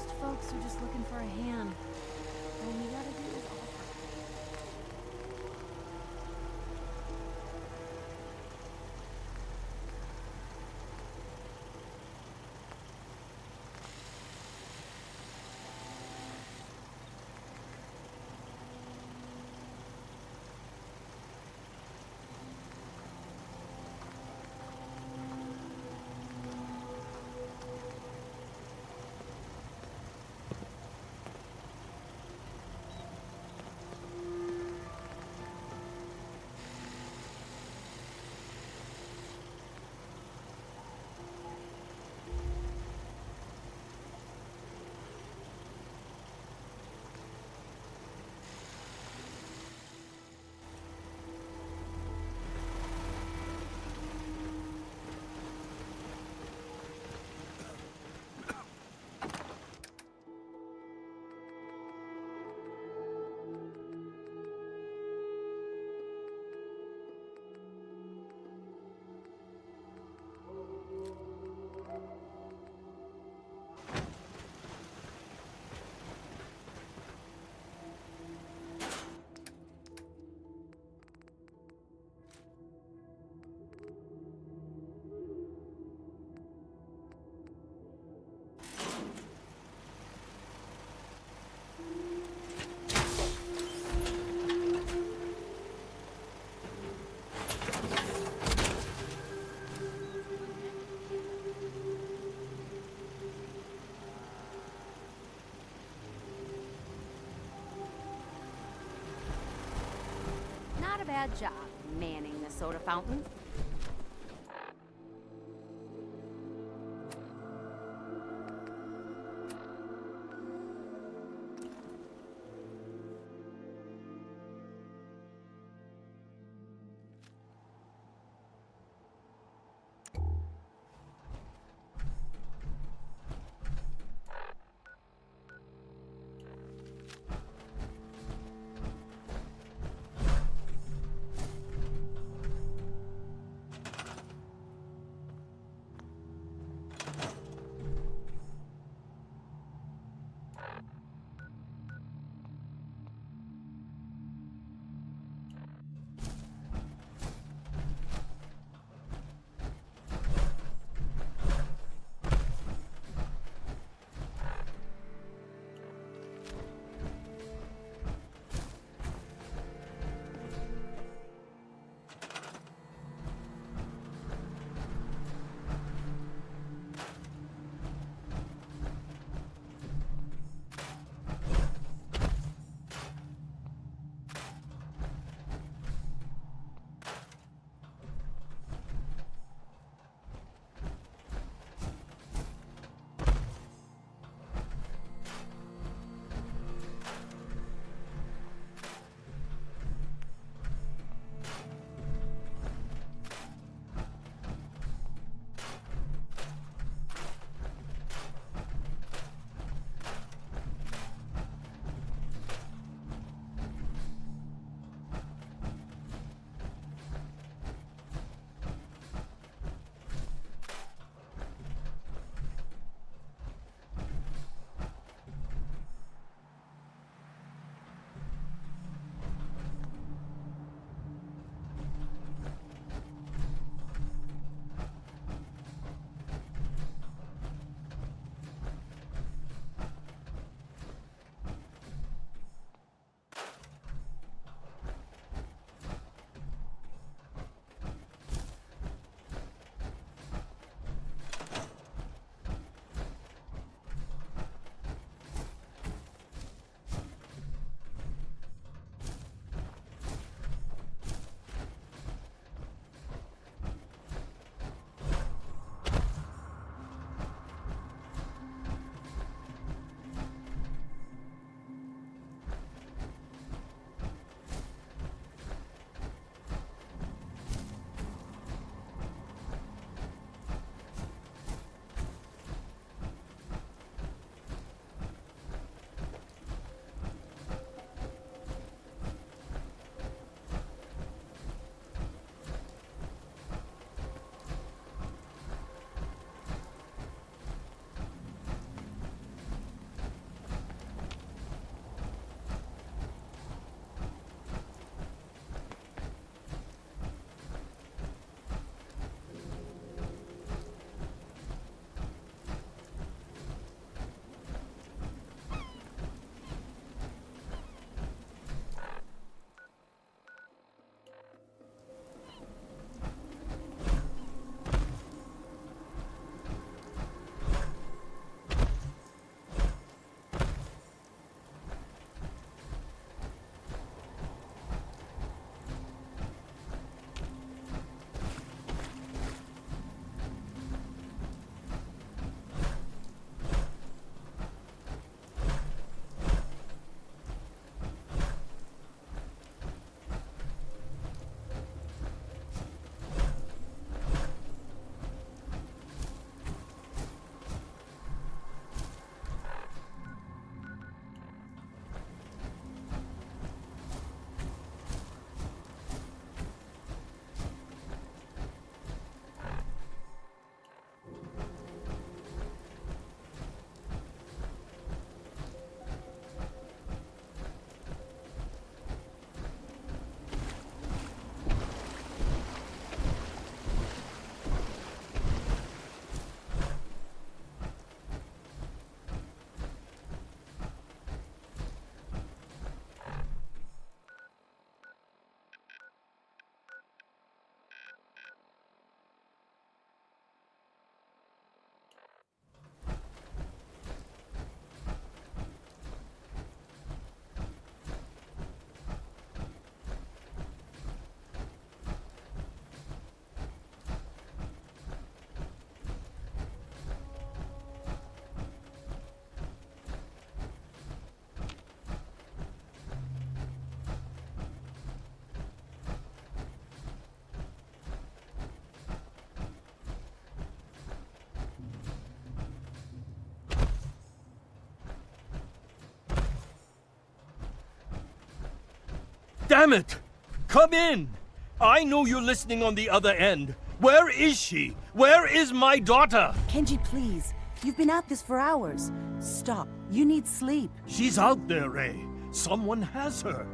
Most folks are just looking for a hand. All you gotta do is offer. Not a bad job manning the soda fountain. Damn it! Come in! I know you're listening on the other end. Where is she? Where is my daughter? Kenji, please. You've been at this for hours. Stop. You need sleep. She's out there, Ray. Someone has her.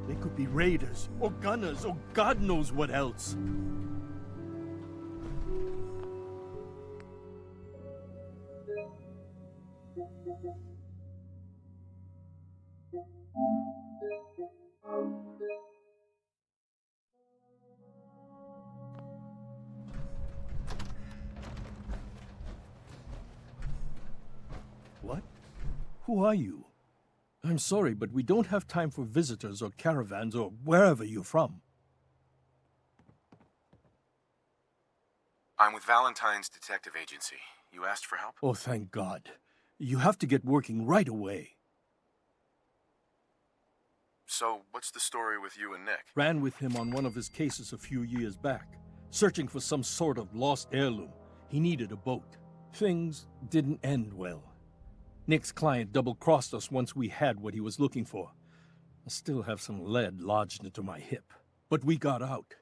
They could be raiders, or gunners, or God knows what else. What? Who are you? I'm sorry, but we don't have time for visitors or caravans or wherever you're from. I'm with Valentine's Detective Agency. You asked for help? Oh, thank God. You have to get working right away. So, what's the story with you and Nick? Ran with him on one of his cases a few years back, searching for some sort of lost heirloom. He needed a boat. Things didn't end well. Nick's client double-crossed us once we had what he was looking for. I still have some lead lodged into my hip. But we got out.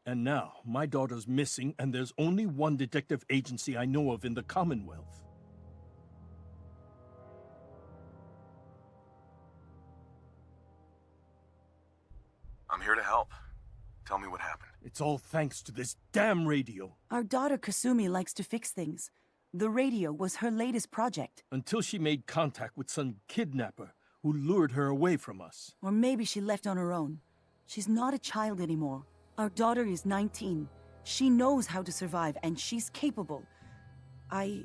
And now, my daughter's missing, and there's only one detective agency I know of in the Commonwealth. I'm here to help. Tell me what happened. It's all thanks to this damn radio. Our daughter Kasumi likes to fix things. The radio was her latest project. Until she made contact with some kidnapper who lured her away from us. Or maybe she left on her own. She's not a child anymore. Our daughter is 19. She knows how to survive, and she's capable. I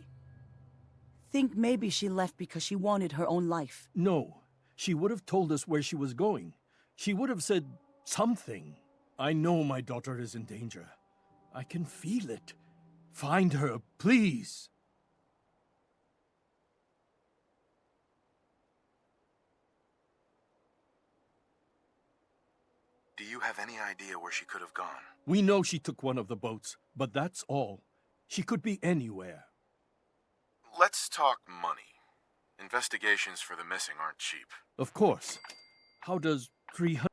think maybe she left because she wanted her own life. No, she would have told us where she was going. She would have said something. I know my daughter is in danger. I can feel it. Find her, please. Do you have any idea where she could have gone? We know she took one of the boats, but that's all. She could be anywhere. Let's talk money. Investigations for the missing aren't cheap. Of course. How does 300...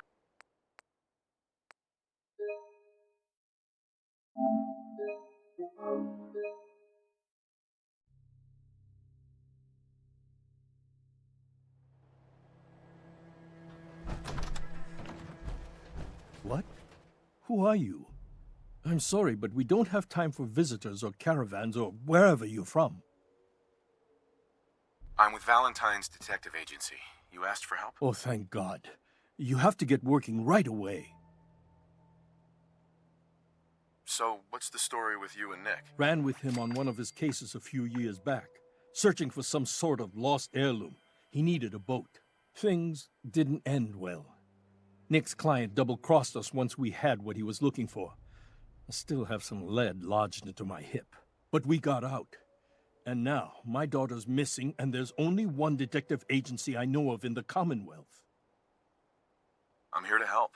What? Who are you? I'm sorry, but we don't have time for visitors or caravans or wherever you're from. I'm with Valentine's Detective Agency. You asked for help? Oh, thank God. You have to get working right away. So, what's the story with you and Nick? Ran with him on one of his cases a few years back, searching for some sort of lost heirloom. He needed a boat. Things didn't end well. Nick's client double-crossed us once we had what he was looking for. I still have some lead lodged into my hip. But we got out. And now, my daughter's missing, and there's only one detective agency I know of in the Commonwealth. I'm here to help.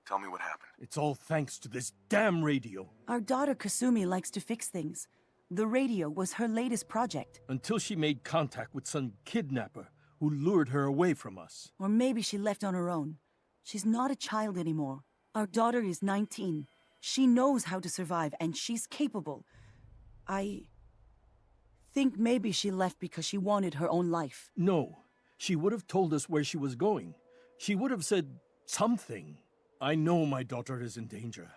Tell me what happened. It's all thanks to this damn radio. Our daughter Kasumi likes to fix things. The radio was her latest project. Until she made contact with some kidnapper who lured her away from us. Or maybe she left on her own. She's not a child anymore. Our daughter is 19. She knows how to survive, and she's capable. I think maybe she left because she wanted her own life. No, she would have told us where she was going. She would have said something. I know my daughter is in danger.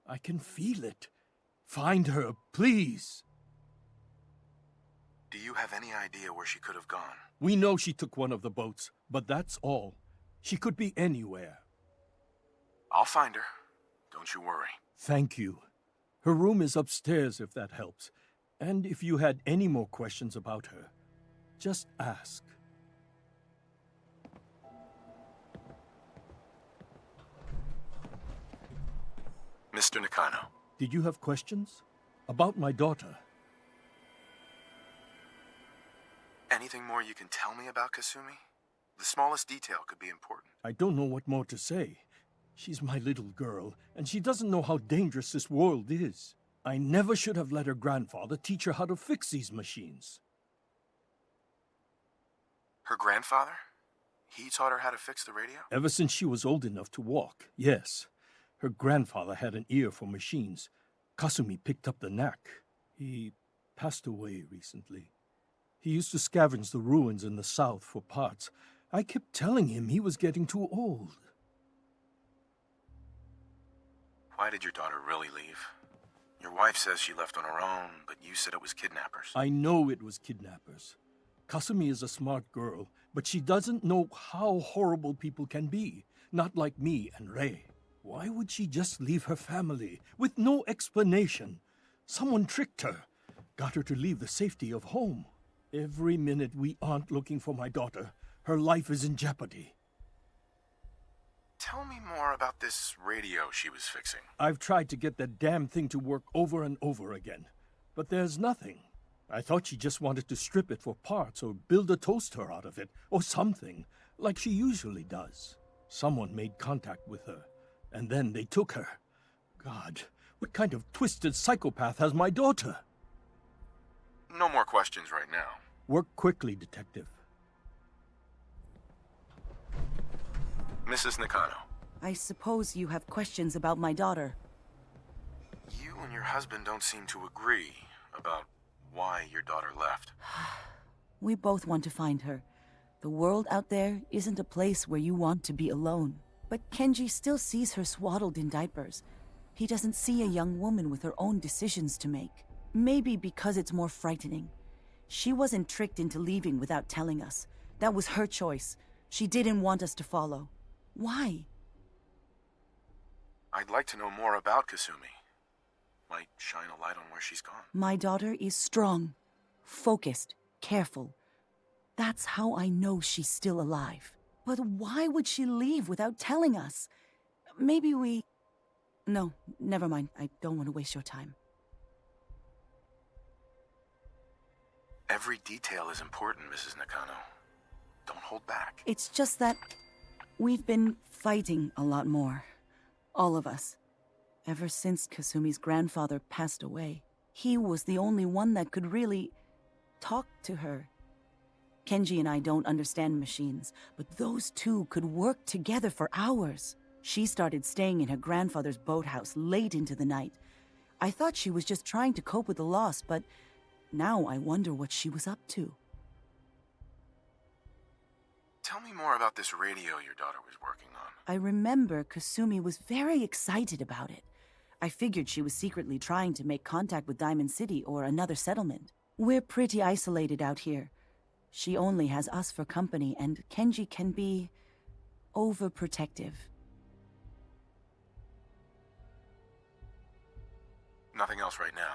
I can feel it. Find her, please. Do you have any idea where she could have gone? We know she took one of the boats, but that's all. She could be anywhere. I'll find her. Don't you worry. Thank you. Her room is upstairs if that helps. And if you had any more questions about her, just ask. Mr. Nakano. Did you have questions? About my daughter? Anything more you can tell me about Kasumi? The smallest detail could be important. I don't know what more to say. She's my little girl, and she doesn't know how dangerous this world is. I never should have let her grandfather teach her how to fix these machines. Her grandfather? He taught her how to fix the radio? Ever since she was old enough to walk, yes. Her grandfather had an ear for machines. Kasumi picked up the knack. He passed away recently. He used to scavenge the ruins in the south for parts. I kept telling him he was getting too old. Why did your daughter really leave? Your wife says she left on her own, but you said it was kidnappers. I know it was kidnappers. Kasumi is a smart girl, but she doesn't know how horrible people can be. Not like me and Rei. Why would she just leave her family with no explanation? Someone tricked her, got her to leave the safety of home. Every minute we aren't looking for my daughter, her life is in jeopardy. Tell me more about this radio she was fixing. I've tried to get that damn thing to work over and over again, but there's nothing. I thought she just wanted to strip it for parts or build a toaster out of it, or something, like she usually does. Someone made contact with her, and then they took her. God, what kind of twisted psychopath has my daughter? No more questions right now. Work quickly, Detective. Mrs. Nakano, I suppose you have questions about my daughter. you and your husband don't seem to agree about why your daughter left. We both want to find her. The world out there isn't a place where you want to be alone. But Kenji still sees her swaddled in diapers. He doesn't see a young woman with her own decisions to make. Maybe because it's more frightening. She wasn't tricked into leaving without telling us. That was her choice. She didn't want us to follow. Why? I'd like to know more about Kasumi. Might shine a light on where she's gone. My daughter is strong, focused, careful. That's how I know she's still alive. But why would she leave without telling us? Maybe we... No, never mind. I don't want to waste your time. Every detail is important, Mrs. Nakano. Don't hold back. It's just that we've been fighting a lot more. All of us. Ever since Kasumi's grandfather passed away. He was the only one that could really talk to her. Kenji and I don't understand machines, but those two could work together for hours. She started staying in her grandfather's boathouse late into the night. I thought she was just trying to cope with the loss, but now I wonder what she was up to. Tell me more about this radio your daughter was working on. I remember Kasumi was very excited about it. I figured she was secretly trying to make contact with Diamond City or another settlement. We're pretty isolated out here. She only has us for company, and Kenji can be overprotective. Nothing else right now.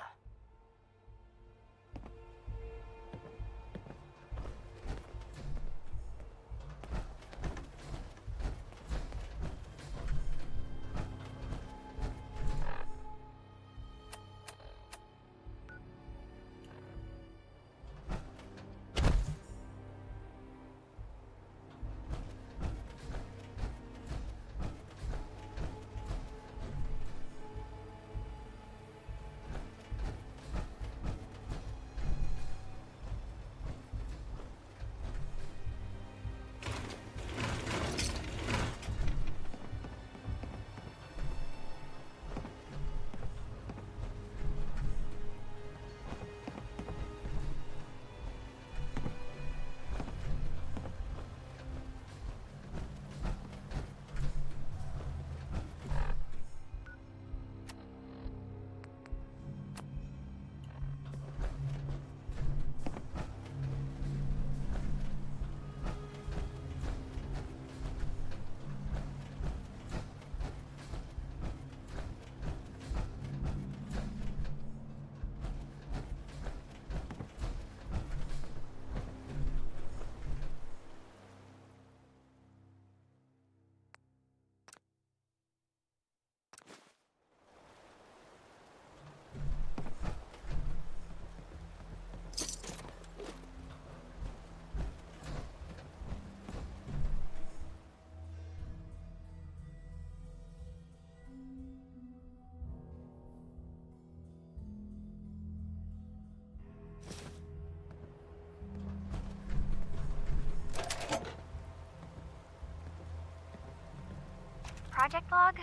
Project log?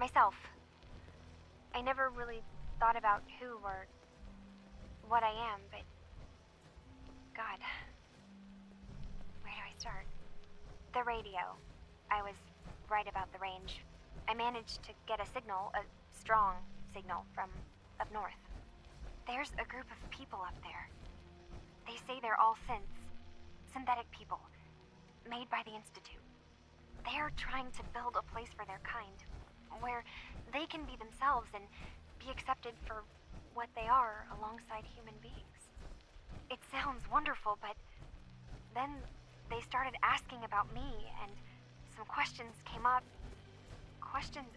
Myself. I never really thought about who or what I am, but... God. Where do I start? The radio. I was right about the range. I managed to get a signal, a strong signal, from up north. There's a group of people up there. They say they're all synthetic people, made by the Institute. They're trying to build a place for their kind, where they can be themselves and be accepted for what they are alongside human beings. It sounds wonderful, but then they started asking about me, and some questions came up. Questions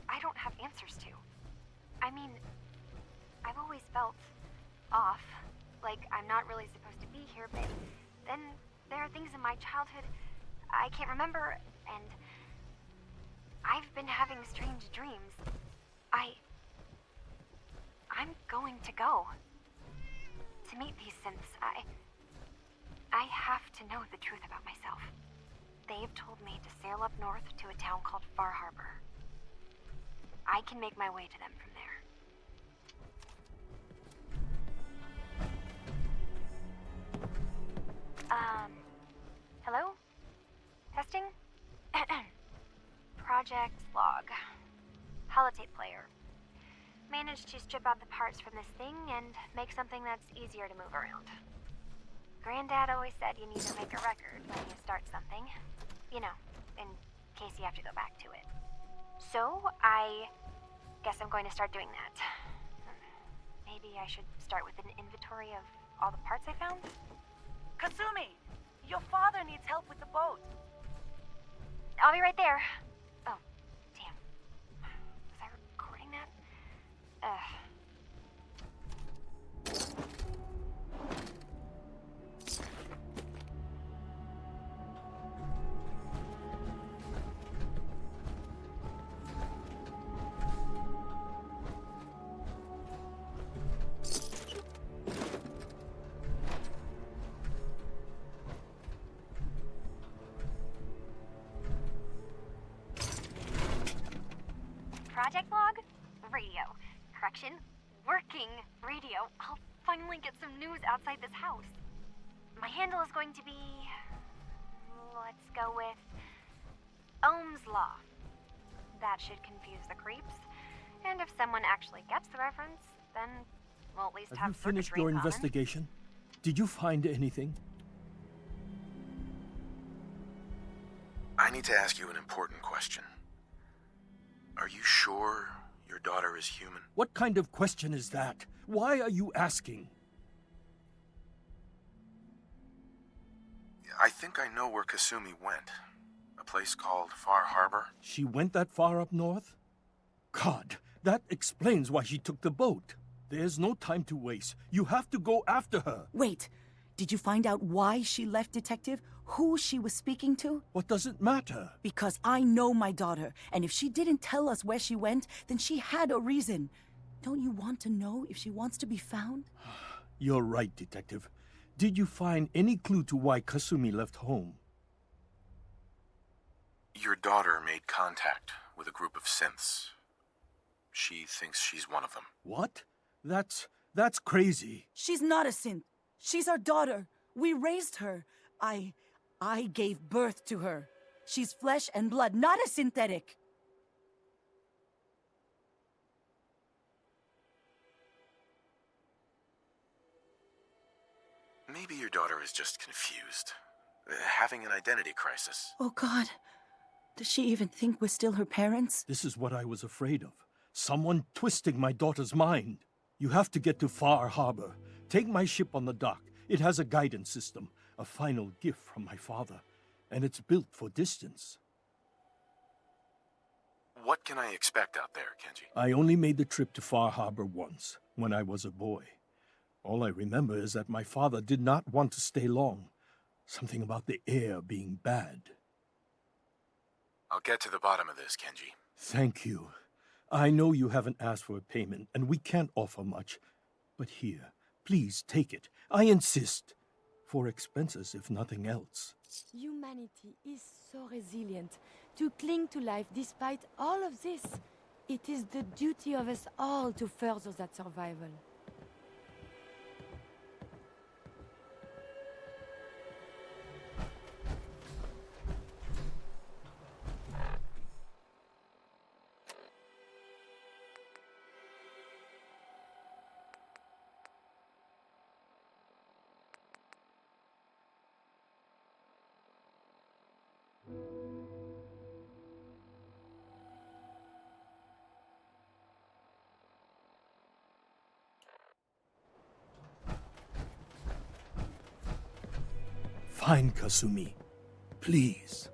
I don't have answers to. I mean, I've always felt off, like I'm not really supposed to be here, but then there are things in my childhood I can't remember, and I've been having strange dreams. I'm going to go. To meet these synths, I have to know the truth about myself. They've told me to sail up north to a town called Far Harbor. I can make my way to them from there. Hello? Testing? Project log. Holotape player. Managed to strip out the parts from this thing and make something that's easier to move around. Granddad always said you need to make a record when you start something. You know, in case you have to go back to it. So, I guess I'm going to start doing that. Maybe I should start with an inventory of all the parts I found? Kasumi! Your father needs help with the boat. I'll be right there. Oh, damn. Was I recording that? Project log? Radio. Correction. Working radio. I'll finally get some news outside this house. My handle is going to be... let's go with... Ohm's Law. That should confuse the creeps. And if someone actually gets the reference, then we'll at least have you finished your investigation? Did you find anything? I need to ask you an important question. Are you sure your daughter is human? What kind of question is that? Why are you asking? I think I know where Kasumi went. A place called Far Harbor. She went that far up north? God, that explains why she took the boat. There's no time to waste. You have to go after her. Wait, did you find out why she left, Detective? Who she was speaking to? What does it matter? Because I know my daughter, and if she didn't tell us where she went, then she had a reason. Don't you want to know if she wants to be found? You're right, Detective. Did you find any clue to why Kasumi left home? Your daughter made contact with a group of synths. She thinks she's one of them. What? That's crazy. She's not a synth. She's our daughter. We raised her. I gave birth to her. She's flesh and blood, not a synthetic. Maybe your daughter is just confused. Having an identity crisis. Oh, God. Does she even think we're still her parents? This is what I was afraid of. Someone twisting my daughter's mind. You have to get to Far Harbor. Take my ship on the dock. It has a guidance system, a final gift from my father, and it's built for distance. What can I expect out there, Kenji? I only made the trip to Far Harbor once, when I was a boy. All I remember is that my father did not want to stay long. Something about the air being bad. I'll get to the bottom of this, Kenji. Thank you. I know you haven't asked for a payment, and we can't offer much. But here, please take it. I insist. For expenses, if nothing else. Humanity is so resilient to cling to life despite all of this. It is the duty of us all to further that survival. Fine, Kasumi. Please.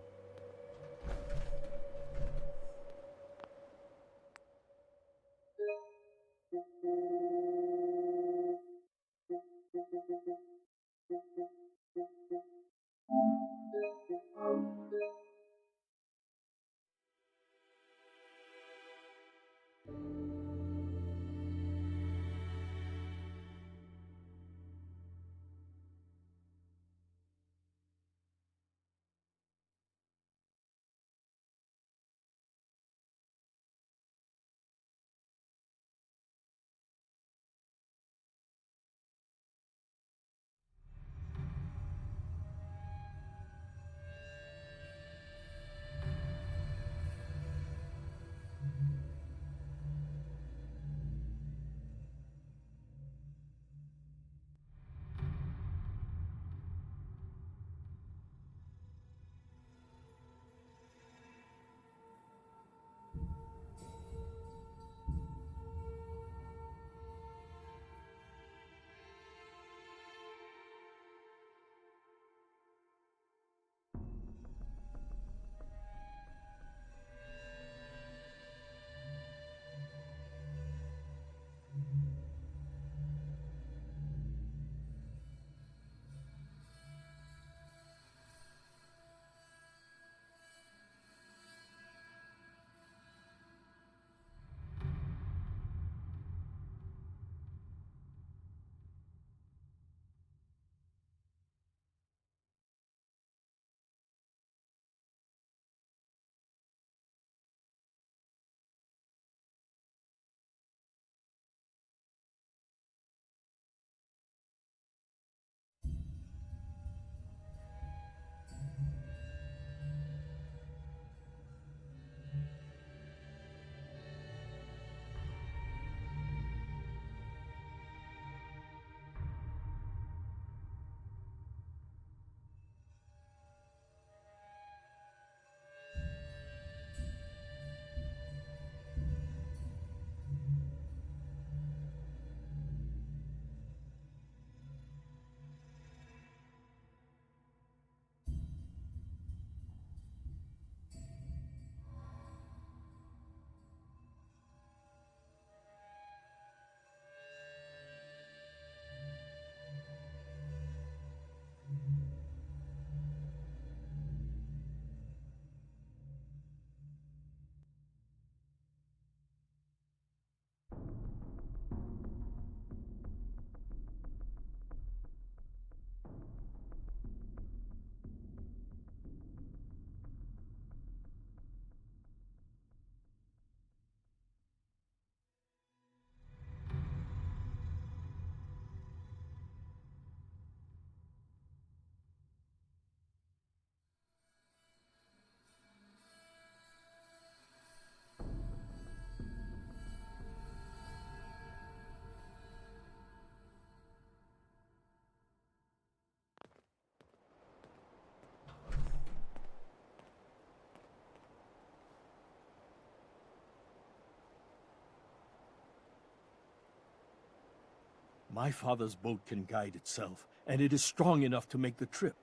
My father's boat can guide itself, and it is strong enough to make the trip.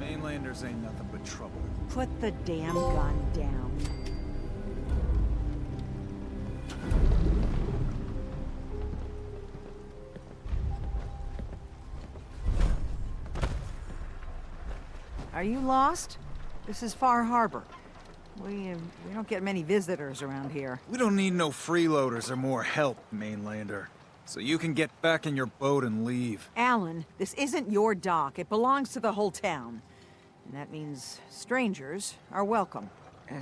Mainlanders ain't nothing but trouble. Put the damn gun down. Are you lost? This is Far Harbor. We don't get many visitors around here. We don't need no freeloaders or more help, Mainlander. So you can get back in your boat and leave. Alan, this isn't your dock. It belongs to the whole town. And that means strangers are welcome.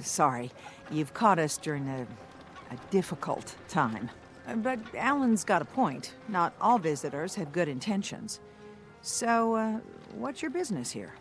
Sorry, you've caught us during a difficult time. But Alan's got a point. Not all visitors have good intentions. So, what's your business here?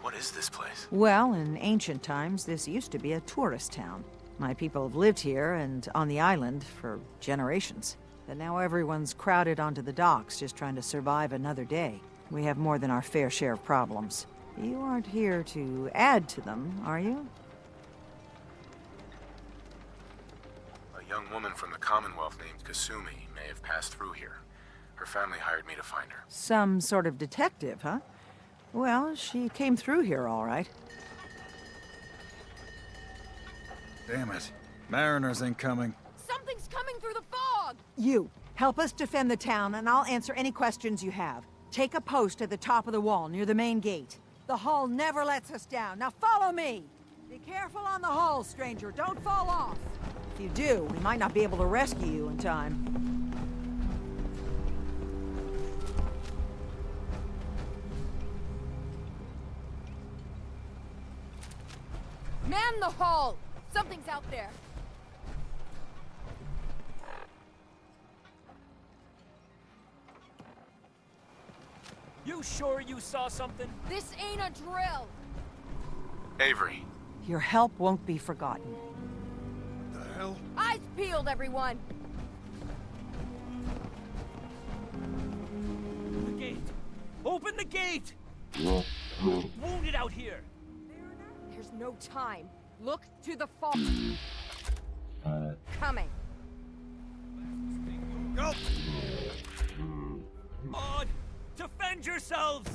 What is this place? Well, in ancient times, this used to be a tourist town. My people have lived here and on the island for generations. But now everyone's crowded onto the docks, just trying to survive another day. We have more than our fair share of problems. You aren't here to add to them, are you? A young woman from the Commonwealth named Kasumi may have passed through here. Her family hired me to find her. Some sort of detective, huh? Well, she came through here all right. Damn it. Mariners ain't coming. Something's coming through the fog! You, help us defend the town, and I'll answer any questions you have. Take a post at the top of the wall, near the main gate. The hull never lets us down. Now follow me! Be careful on the hull, stranger. Don't fall off. If you do, we might not be able to rescue you in time. Man the hull! Something's out there. You sure you saw something? This ain't a drill! Avery. Your help won't be forgotten. The hell? Eyes peeled, everyone! The gate! Open the gate! Wounded out here! There's no time. Look to the fog. Coming. Go! On! Defend yourselves!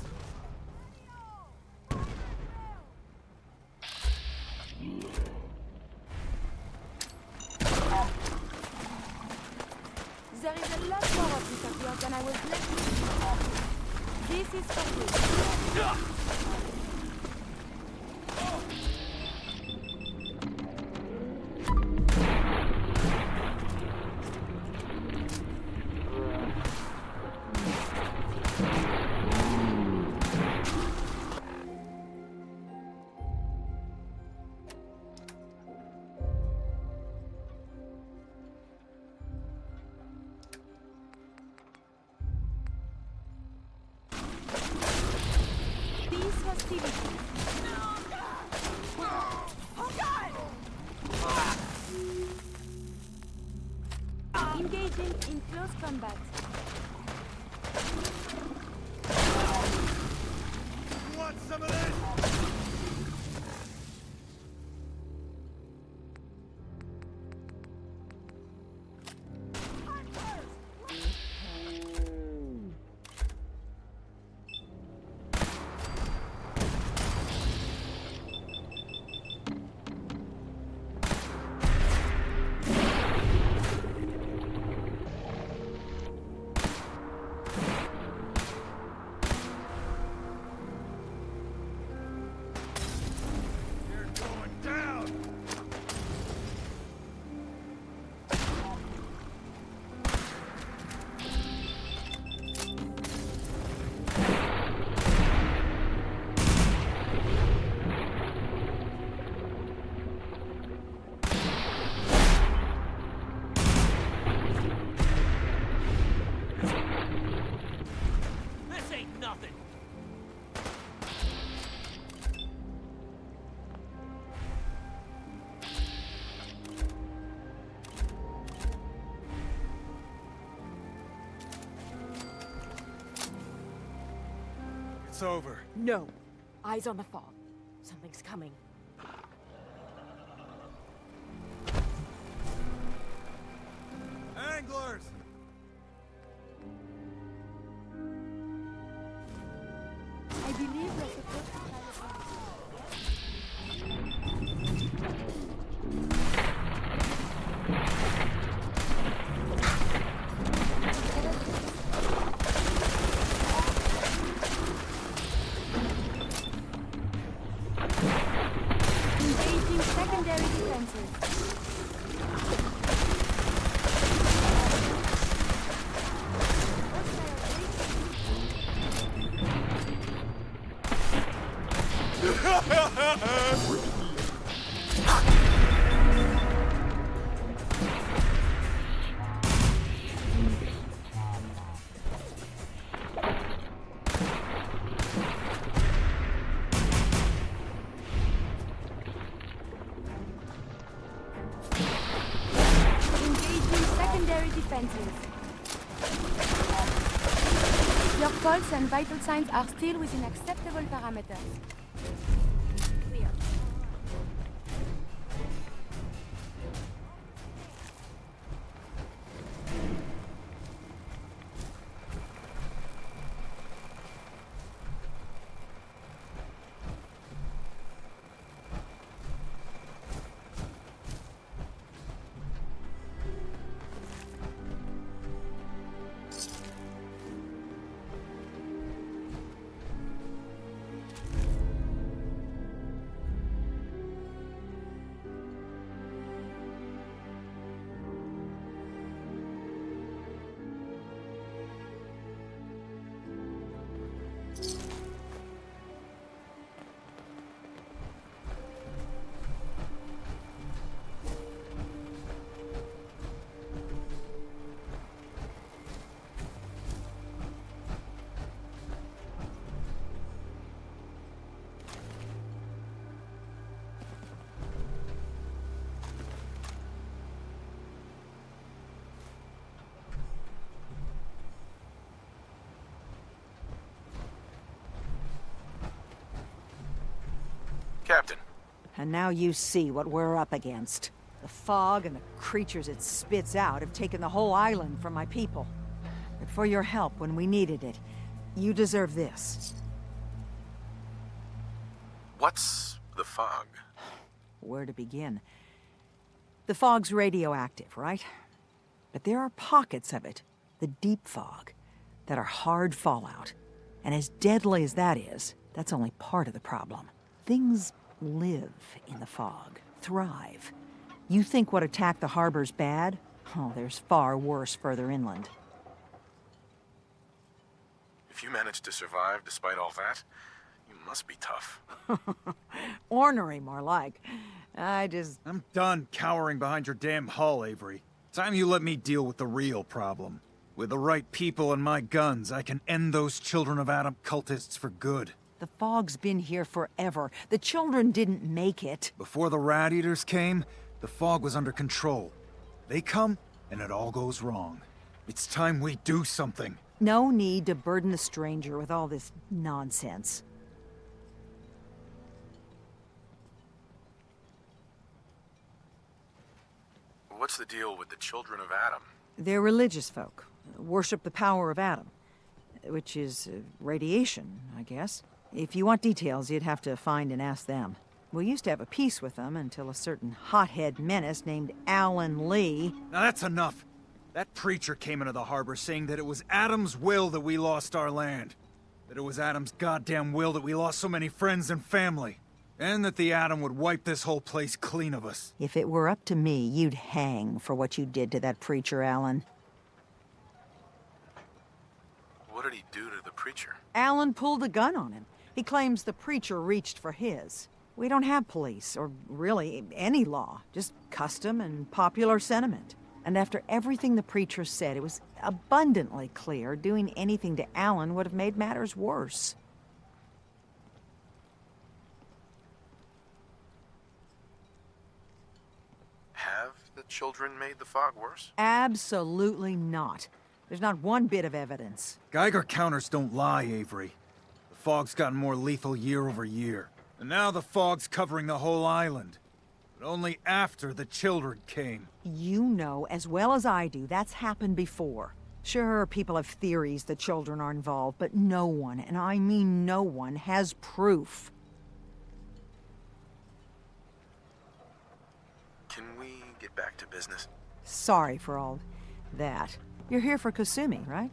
There is a lot more of this up here than I was letting. This is for you. These festivities. Engaging in close combat. Want some of this? This ain't nothing! It's over. No. Eyes on the fog. Something's coming. Anglers! believe we're supposed to try engaging secondary defenses. Your pulse and vital signs are still within acceptable parameters. Clear. Captain. And now you see what we're up against. The fog and the creatures it spits out have taken the whole island from my people. But for your help when we needed it, you deserve this. What's the fog? Where to begin? The fog's radioactive, right? But there are pockets of it, the deep fog, that are hard fallout. And as deadly as that is, that's only part of the problem. Things live in the fog, thrive. You think what attacked the harbor's bad? Oh, there's far worse further inland. If you managed to survive despite all that, you must be tough. Ornery, more like. I'm done cowering behind your damn hull, Avery. Time you let me deal with the real problem. With the right people and my guns, I can end those Children of Adam cultists for good. The fog's been here forever. The children didn't make it. Before the Rat Eaters came, the fog was under control. They come, and it all goes wrong. It's time we do something. No need to burden the stranger with all this nonsense. What's the deal with the Children of Adam? They're religious folk. Worship the power of Adam. Which is radiation, I guess. If you want details, you'd have to find and ask them. We used to have a peace with them until a certain hothead menace named Alan Lee... Now that's enough. That preacher came into the harbor saying that it was Adam's will that we lost our land. That it was Adam's goddamn will that we lost so many friends and family. And that the Adam would wipe this whole place clean of us. If it were up to me, you'd hang for what you did to that preacher, Alan. What did he do to the preacher? Alan pulled a gun on him. He claims the preacher reached for his. We don't have police, or really any law, just custom and popular sentiment. And after everything the preacher said, it was abundantly clear doing anything to Alan would have made matters worse. Have the children made the fog worse? Absolutely not. There's not one bit of evidence. Geiger counters don't lie, Avery. The fog's gotten more lethal year over year. And now the fog's covering the whole island. But only after the children came. You know as well as I do that's happened before. Sure, people have theories that children are involved, but no one, and I mean no one, has proof. Can we get back to business? Sorry for all that. You're here for Kasumi, right?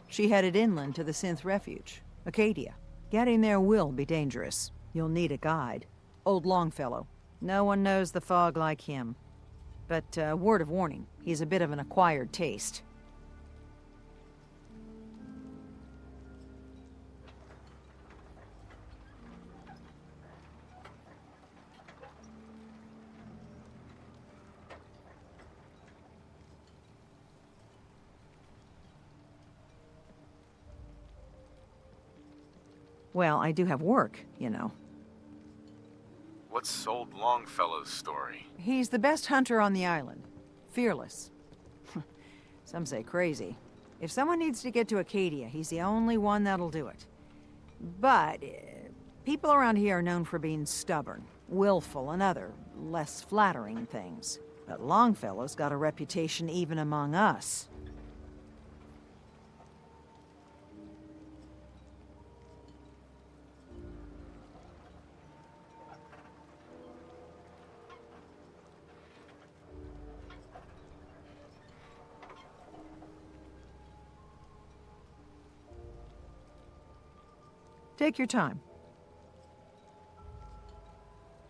She headed inland to the Synth Refuge, Acadia. Getting there will be dangerous. You'll need a guide. Old Longfellow. No one knows the fog like him. But, word of warning, he's a bit of an acquired taste. Well, I do have work, you know. What's old Longfellow's story? He's the best hunter on the island. Fearless. Some say crazy. If someone needs to get to Acadia, he's the only one that'll do it. But people around here are known for being stubborn, willful, and other, less flattering things. But Longfellow's got a reputation even among us. Take your time.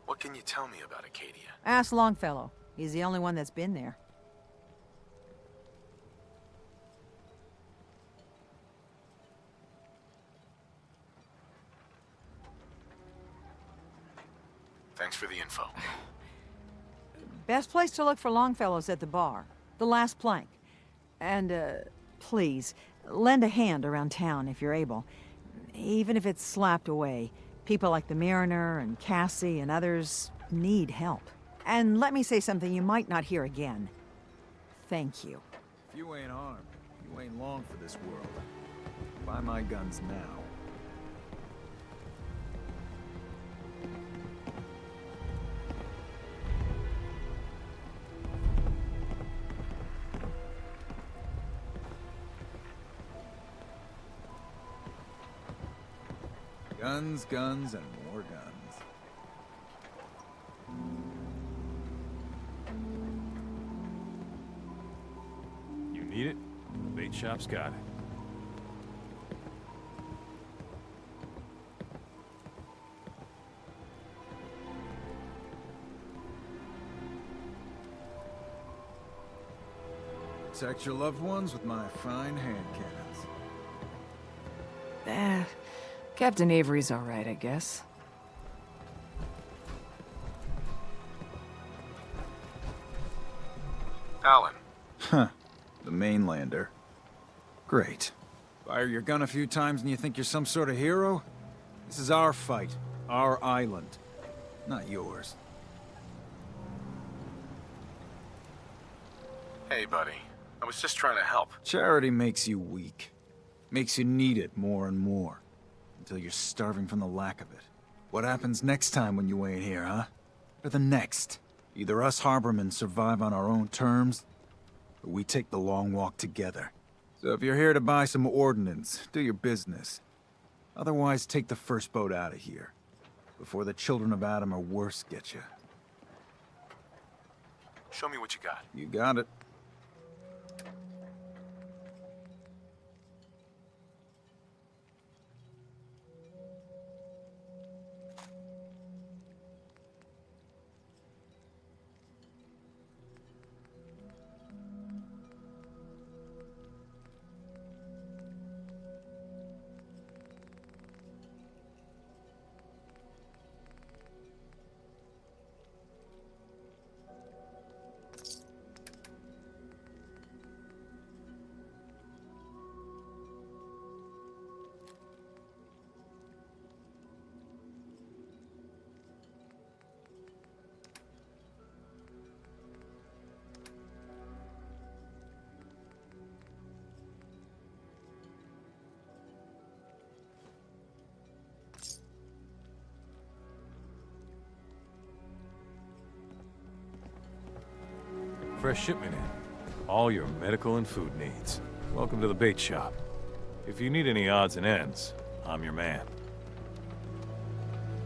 What can you tell me about Acadia? Ask Longfellow. He's the only one that's been there. Thanks for the info. Best place to look for Longfellow's at the bar. The last plank. And, please, lend a hand around town if you're able. Even if it's slapped away, people like the Mariner and Cassie and others need help. And let me say something you might not hear again. Thank you. If you ain't armed, you ain't long for this world. Buy my guns now. Guns, guns, and more guns. You need it? The bait shop's got it. Protect your loved ones with my fine hand cannons. Captain Avery's all right, I guess. Alan. Huh. The mainlander. Great. Fire your gun a few times and you think you're some sort of hero? This is our fight. Our island. Not yours. Hey, buddy. I was just trying to help. Charity makes you weak. Makes you need it more and more. Until you're starving from the lack of it. What happens next time when you ain't here, huh? Or the next? Either us harbormen survive on our own terms, or we take the long walk together. So if you're here to buy some ordnance, do your business. Otherwise, take the first boat out of here. Before the children of Adam or worse get you. Show me what you got. You got it. Fresh shipment in. All your medical and food needs. Welcome to the bait shop. If you need any odds and ends, I'm your man.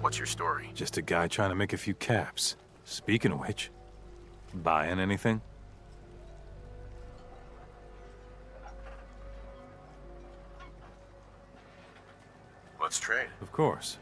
What's your story? Just a guy trying to make a few caps. Speaking of which, buying anything? Let's trade. Of course.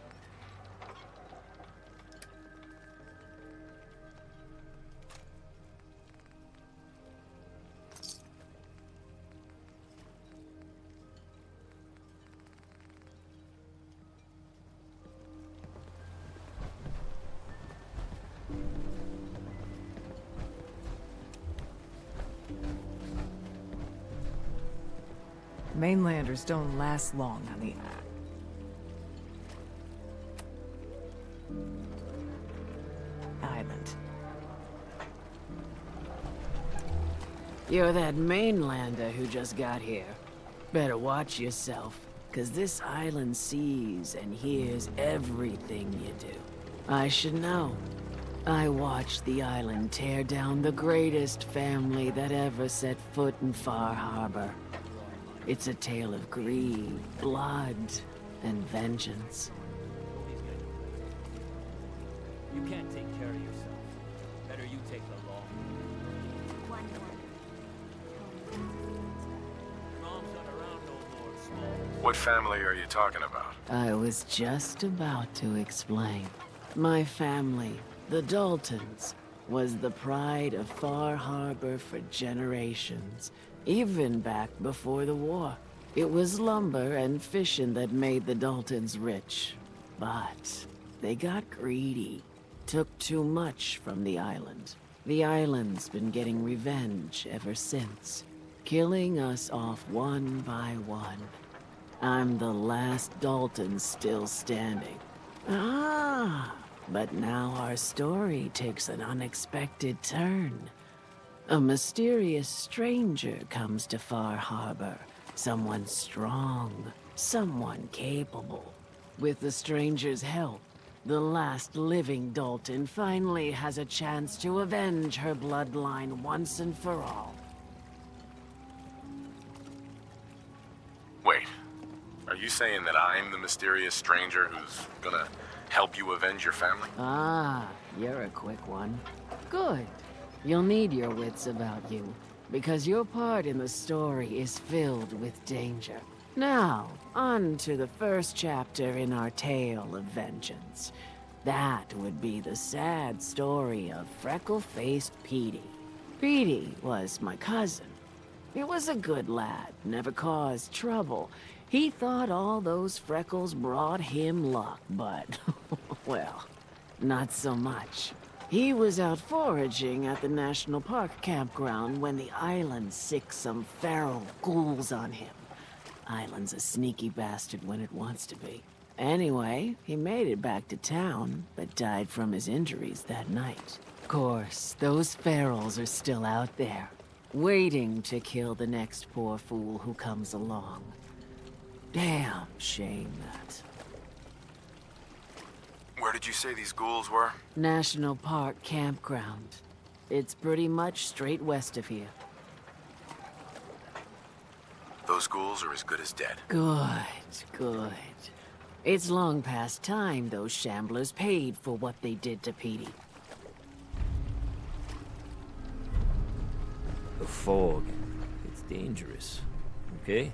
Mainlanders don't last long on the island. You're that mainlander who just got here. Better watch yourself, 'cause this island sees and hears everything you do. I should know. I watched the island tear down the greatest family that ever set foot in Far Harbor. It's a tale of greed, blood, and vengeance. You can't take care of yourself. Better you take the law. Mom's not around no more, Small. What family are you talking about? I was just about to explain. My family, the Daltons, was the pride of Far Harbor for generations, even back before the war. It was lumber and fishing that made the Daltons rich. But they got greedy, took too much from the island. The island's been getting revenge ever since, killing us off one by one. I'm the last Dalton still standing. But now our story takes an unexpected turn. A mysterious stranger comes to Far Harbor. Someone strong, someone capable. With the stranger's help, the last living Dalton finally has a chance to avenge her bloodline once and for all. Wait, are you saying that I'm the mysterious stranger who's gonna help you avenge your family? You're a quick one. Good. You'll need your wits about you, because your part in the story is filled with danger. Now, on to the first chapter in our tale of vengeance. That would be the sad story of freckle-faced Petey. Petey was my cousin. He was a good lad, never caused trouble. He thought all those freckles brought him luck, but, well, not so much. He was out foraging at the National Park campground when the island sicked some feral ghouls on him. Island's a sneaky bastard when it wants to be. Anyway, he made it back to town, but died from his injuries that night. Of course, those ferals are still out there, waiting to kill the next poor fool who comes along. Damn shame that. Where did you say these ghouls were? National Park campground. It's pretty much straight west of here. Those ghouls are as good as dead. Good. It's long past time those shamblers paid for what they did to Petey. The fog. It's dangerous. Okay?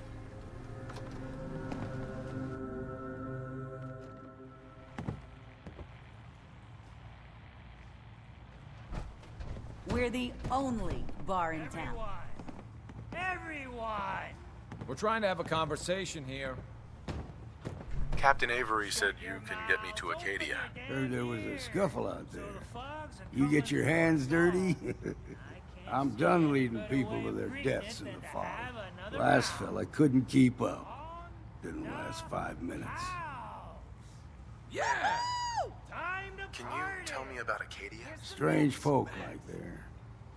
We're the only bar in town. Everyone! We're trying to have a conversation here. Captain Avery said you can get me to Acadia. Heard there was a scuffle out there. You get your hands dirty? I'm done leading people to their deaths in the fog. Last fella couldn't keep up. Didn't last 5 minutes. Yeah! Can you tell me about Acadia? Strange folk like there.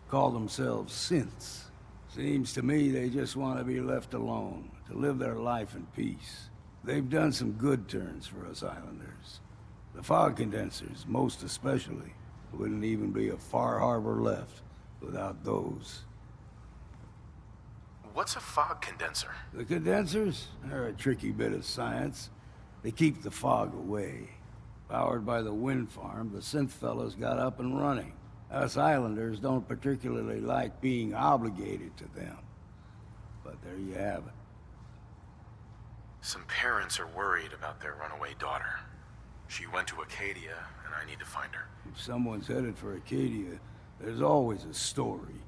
Call themselves synths. Seems to me they just want to be left alone, to live their life in peace. They've done some good turns for us islanders. The fog condensers, most especially, wouldn't even be a Far Harbor left without those. What's a fog condenser? The condensers are a tricky bit of science. They keep the fog away. Powered by the wind farm, the synth fellows got up and running. Us islanders don't particularly like being obligated to them. But there you have it. Some parents are worried about their runaway daughter. She went to Acadia, and I need to find her. If someone's headed for Acadia, there's always a story.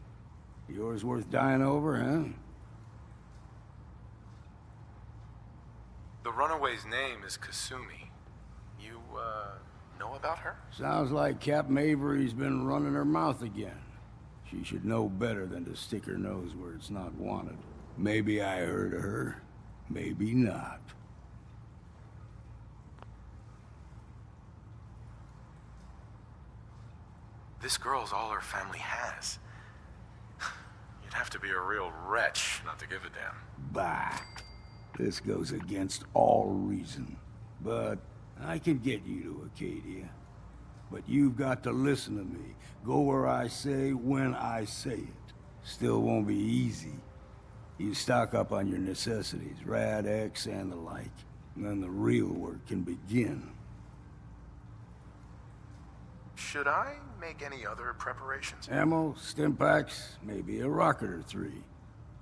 Yours worth dying over, huh? The runaway's name is Kasumi. You, know about her? Sounds like Captain Avery's been running her mouth again. She should know better than to stick her nose where it's not wanted. Maybe I heard of her, maybe not. This girl's all her family has. You'd have to be a real wretch not to give a damn. Bah. This goes against all reason. But I can get you to Acadia. But you've got to listen to me. Go where I say, when I say it. Still won't be easy. You stock up on your necessities, Rad-X and the like. And then the real work can begin. Should I make any other preparations? Ammo, stimpaks, maybe a rocket or three.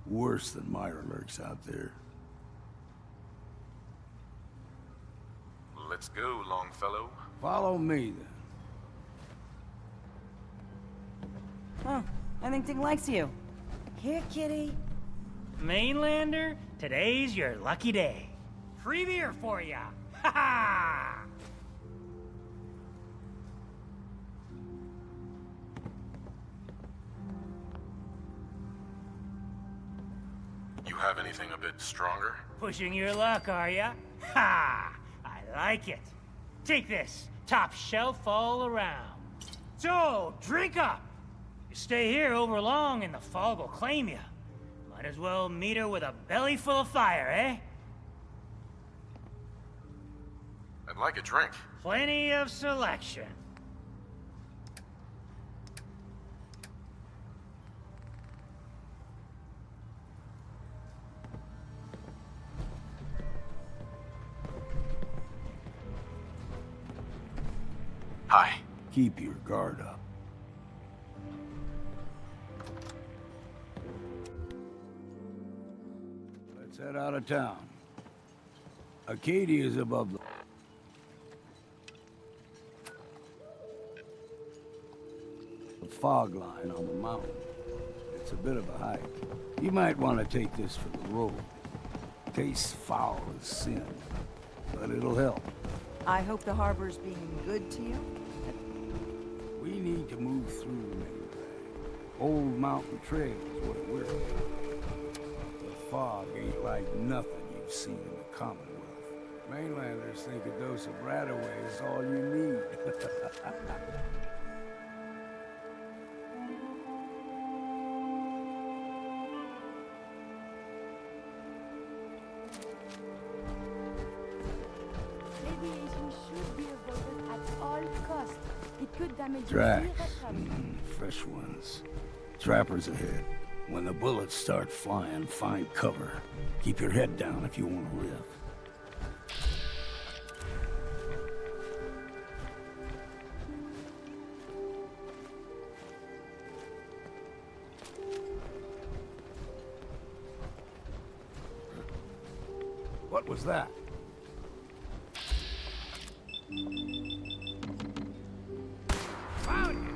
Worse than Mirelurks out there. Let's go, Longfellow. Follow me, then. Huh. I think Ting likes you. Here, kitty. Mainlander, today's your lucky day. Free beer for ya. Ha ha! You have anything a bit stronger? Pushing your luck, are ya? Ha! I like it. Take this. Top shelf all around. So, drink up. You stay here over long and the fog will claim you. Might as well meet her with a belly full of fire, eh? I'd like a drink. Plenty of selection. Hi. Keep your guard up. Let's head out of town. Acadia is above the fog line on the mountain. It's a bit of a hike. You might want to take this for the road. Tastes foul as sin, but it'll help. I hope the harbor's being good to you. We need to move through Mainland. Old Mountain Trail is what we're about. The fog ain't like nothing you've seen in the Commonwealth. Mainlanders think a dose of Radaway is all you need. Maybe we should be avoided at all costs. It could damage Tracks. your Fresh ones. Trappers ahead. When the bullets start flying, find cover. Keep your head down if you want to live. What was that? Found you!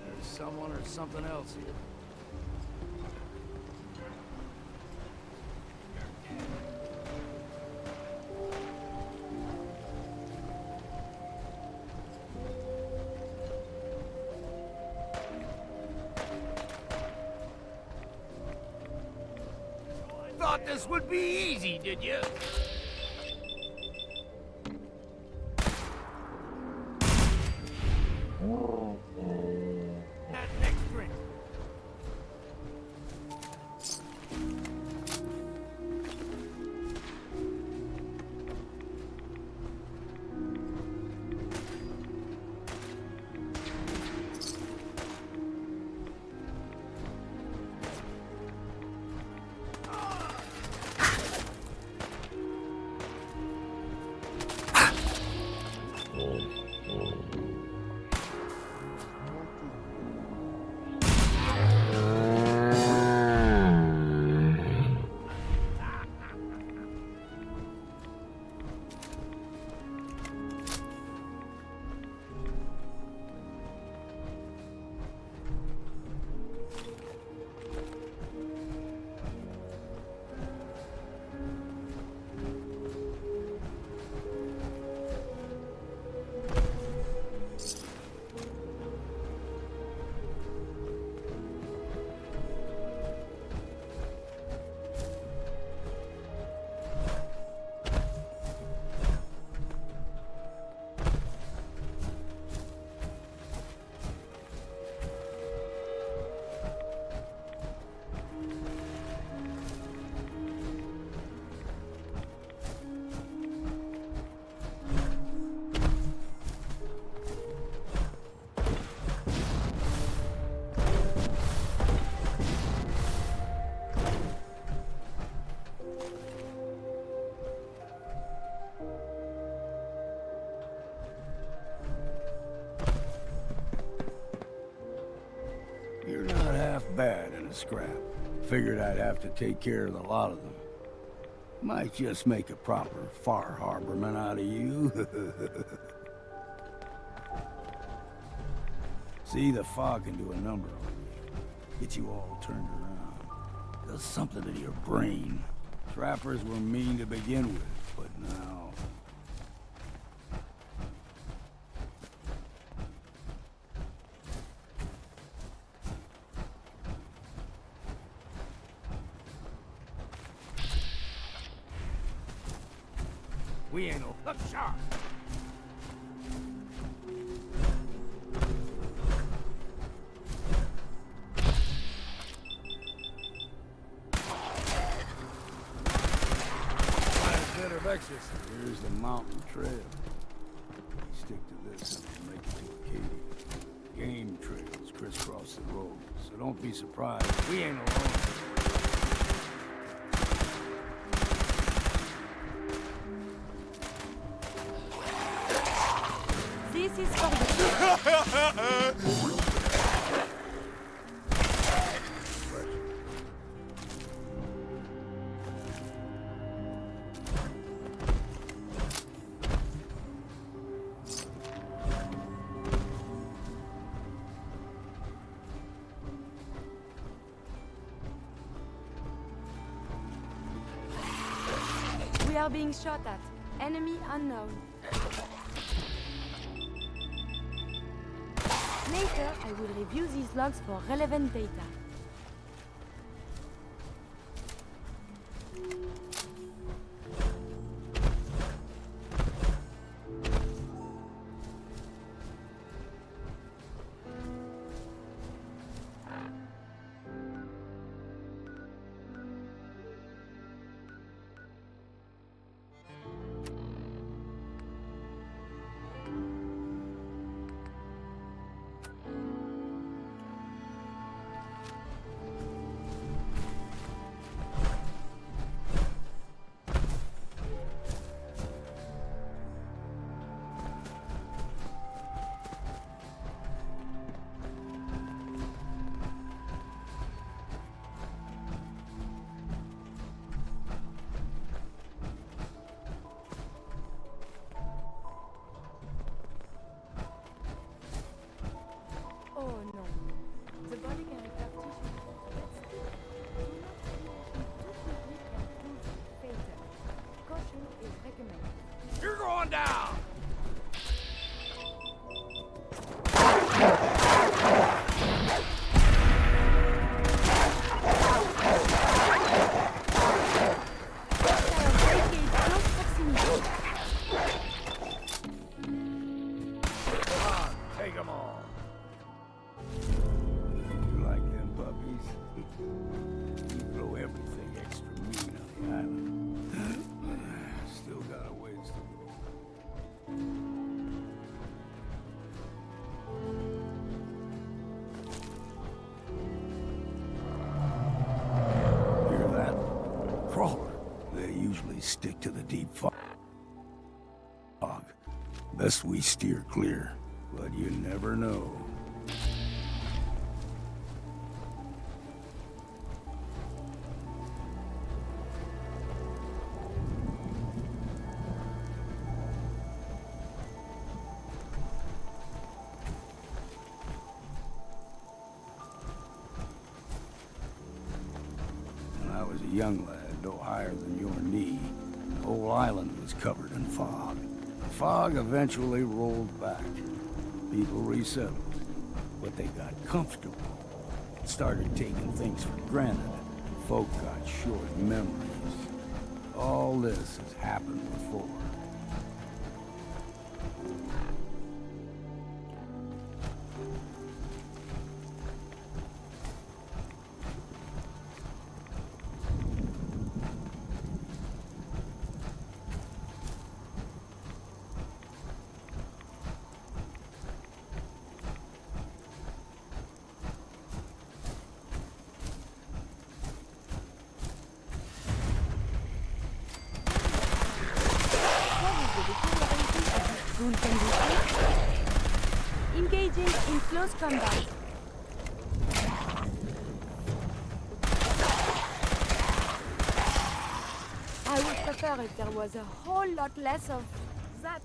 There's someone or something else here. Thought this would be easy, did you? That next drink. a scrap. Figured I'd have to take care of the lot of them. Might just make a proper Far Harborman out of you. See, the fog can do a number on you. Get you all turned around. Does something to your brain. Trappers were mean to begin with, but now... We ain't no hook shark. Here's the mountain trail. We stick to this and we'll make it to Acadia. Game trails crisscross the road, so don't be surprised. We ain't alone. This is for the... We are being shot at. Enemy unknown. Later, I will review these logs for relevant data. Oh no. The body can have tissue. But still, do not imagine too quickly can prove fatal. Caution is recommended. You're going down! Stick to the deep fog. Best we steer clear, but you never know. When I was a young lad, no higher than your knee, the whole island was covered in fog. The fog eventually rolled back. People resettled, but they got comfortable. Started taking things for granted. Folk got short memories. All this has happened before. Engaging in close combat. prefer if there was a whole lot less of that.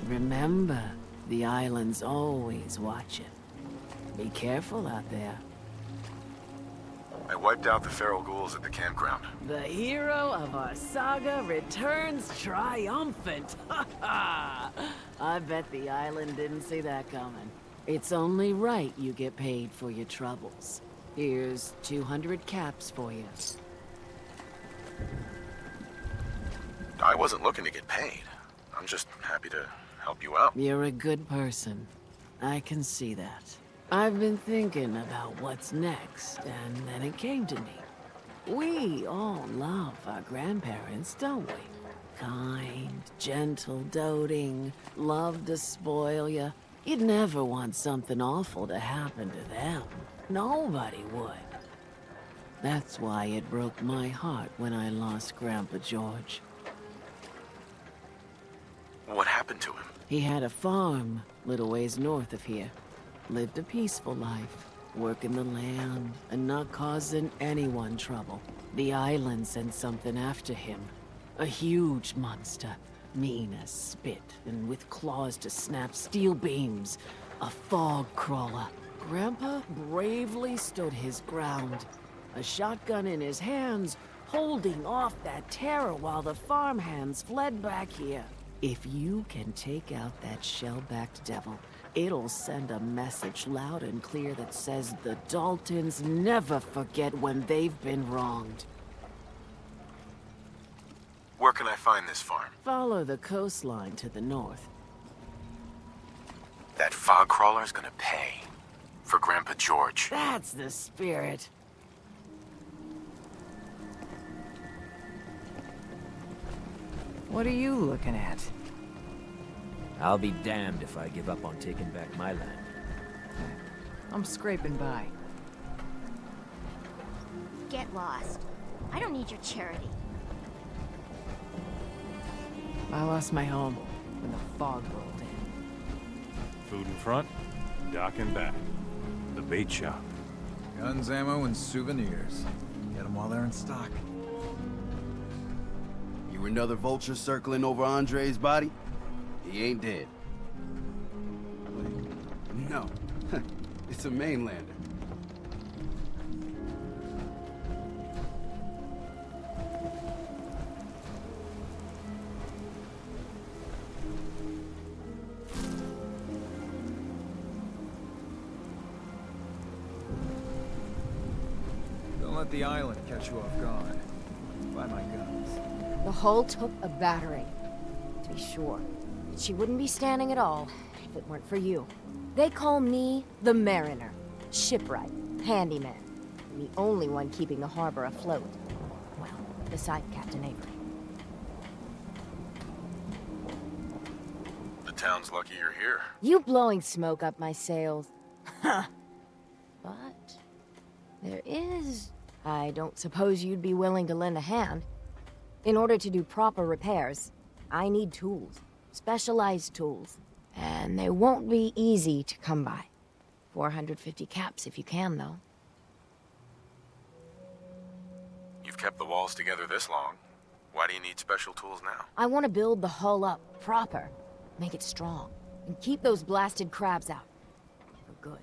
Remember, the island's always watching. Be careful out there. I wiped out the feral ghouls at the campground. The hero of our saga returns triumphant. Ha ha! I bet the island didn't see that coming. It's only right you get paid for your troubles. Here's 200 caps for you. I wasn't looking to get paid. I'm just happy to help you out. You're a good person. I can see that. I've been thinking about what's next, and then it came to me. We all love our grandparents, don't we? Kind, gentle, doting, love to spoil you. You'd never want something awful to happen to them. Nobody would. That's why it broke my heart when I lost Grandpa George. What happened to him? He had a farm, little ways north of here. Lived a peaceful life, working the land and not causing anyone trouble. The island sent something after him. A huge monster, mean as spit and with claws to snap steel beams. A fog crawler. Grandpa bravely stood his ground. A shotgun in his hands, holding off that terror while the farmhands fled back here. If you can take out that shell-backed devil, it'll send a message loud and clear that says the Daltons never forget when they've been wronged. Where can I find this farm? Follow the coastline to the north. That fog crawler's gonna pay for Grandpa George. That's the spirit. What are you looking at? I'll be damned if I give up on taking back my land. I'm scraping by. Get lost. I don't need your charity. I lost my home when the fog rolled in. Food in front, dock in back. The bait shop. Guns, ammo, and souvenirs. Get them while they're in stock. You another vulture circling over Andre's body? He ain't dead. Wait, no. It's a mainlander. Don't let the island catch you off guard. Find my guns. The hull took a battering, to be sure. But she wouldn't be standing at all if it weren't for you. They call me the Mariner, shipwright, handyman, and the only one keeping the harbor afloat. Well, besides Captain Avery. The town's lucky you're here. You blowing smoke up my sails. Huh. But there is... I don't suppose you'd be willing to lend a hand. In order to do proper repairs, I need tools. Specialized tools. And they won't be easy to come by. 450 caps if you can, though. You've kept the walls together this long. Why do you need special tools now? I want to build the hull up proper. Make it strong. And keep those blasted crabs out. For good.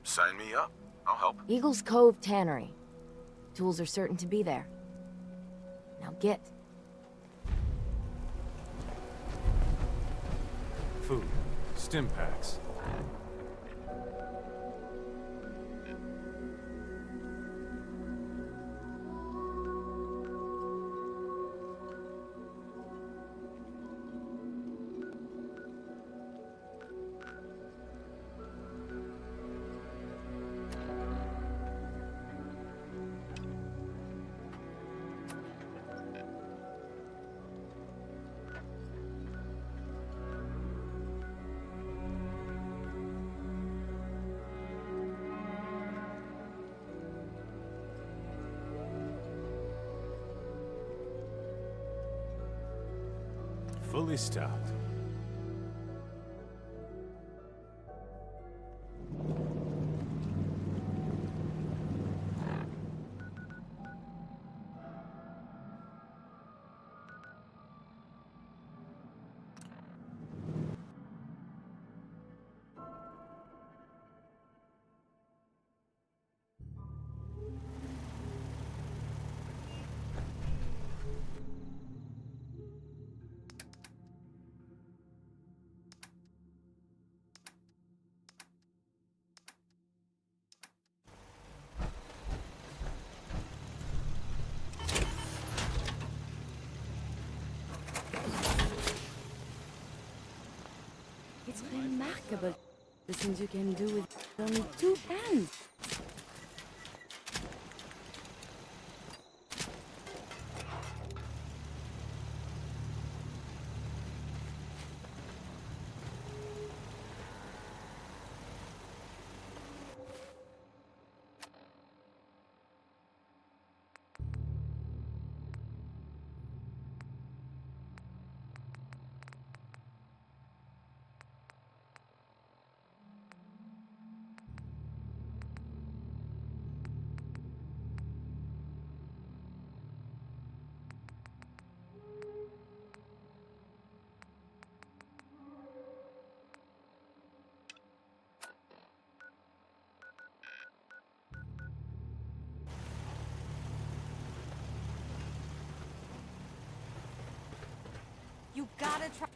Sign me up. I'll help. Eagles Cove Tannery. Tools are certain to be there. Now get. Food. Stim packs. Fully stocked. It's remarkable the things you can do with only 2 hands. gotta try.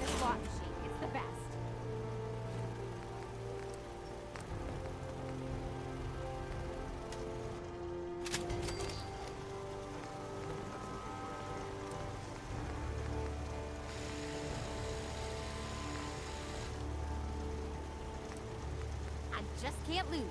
the slot machine. It's the best. I just can't lose.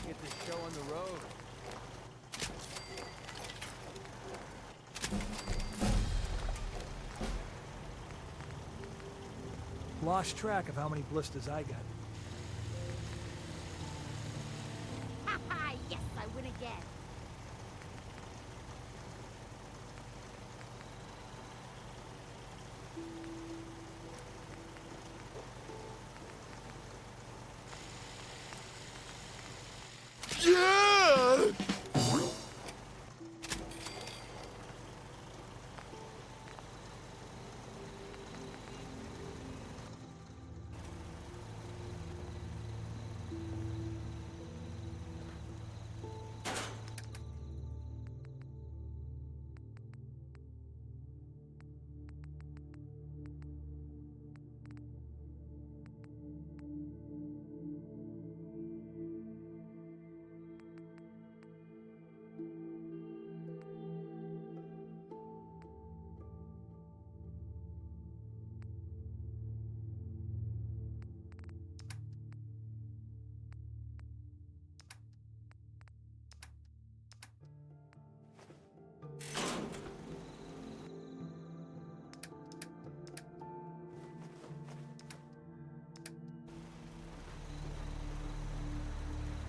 Get this show on the road. Lost track of how many blisters I got. Haha, yes, I win again. Yeah!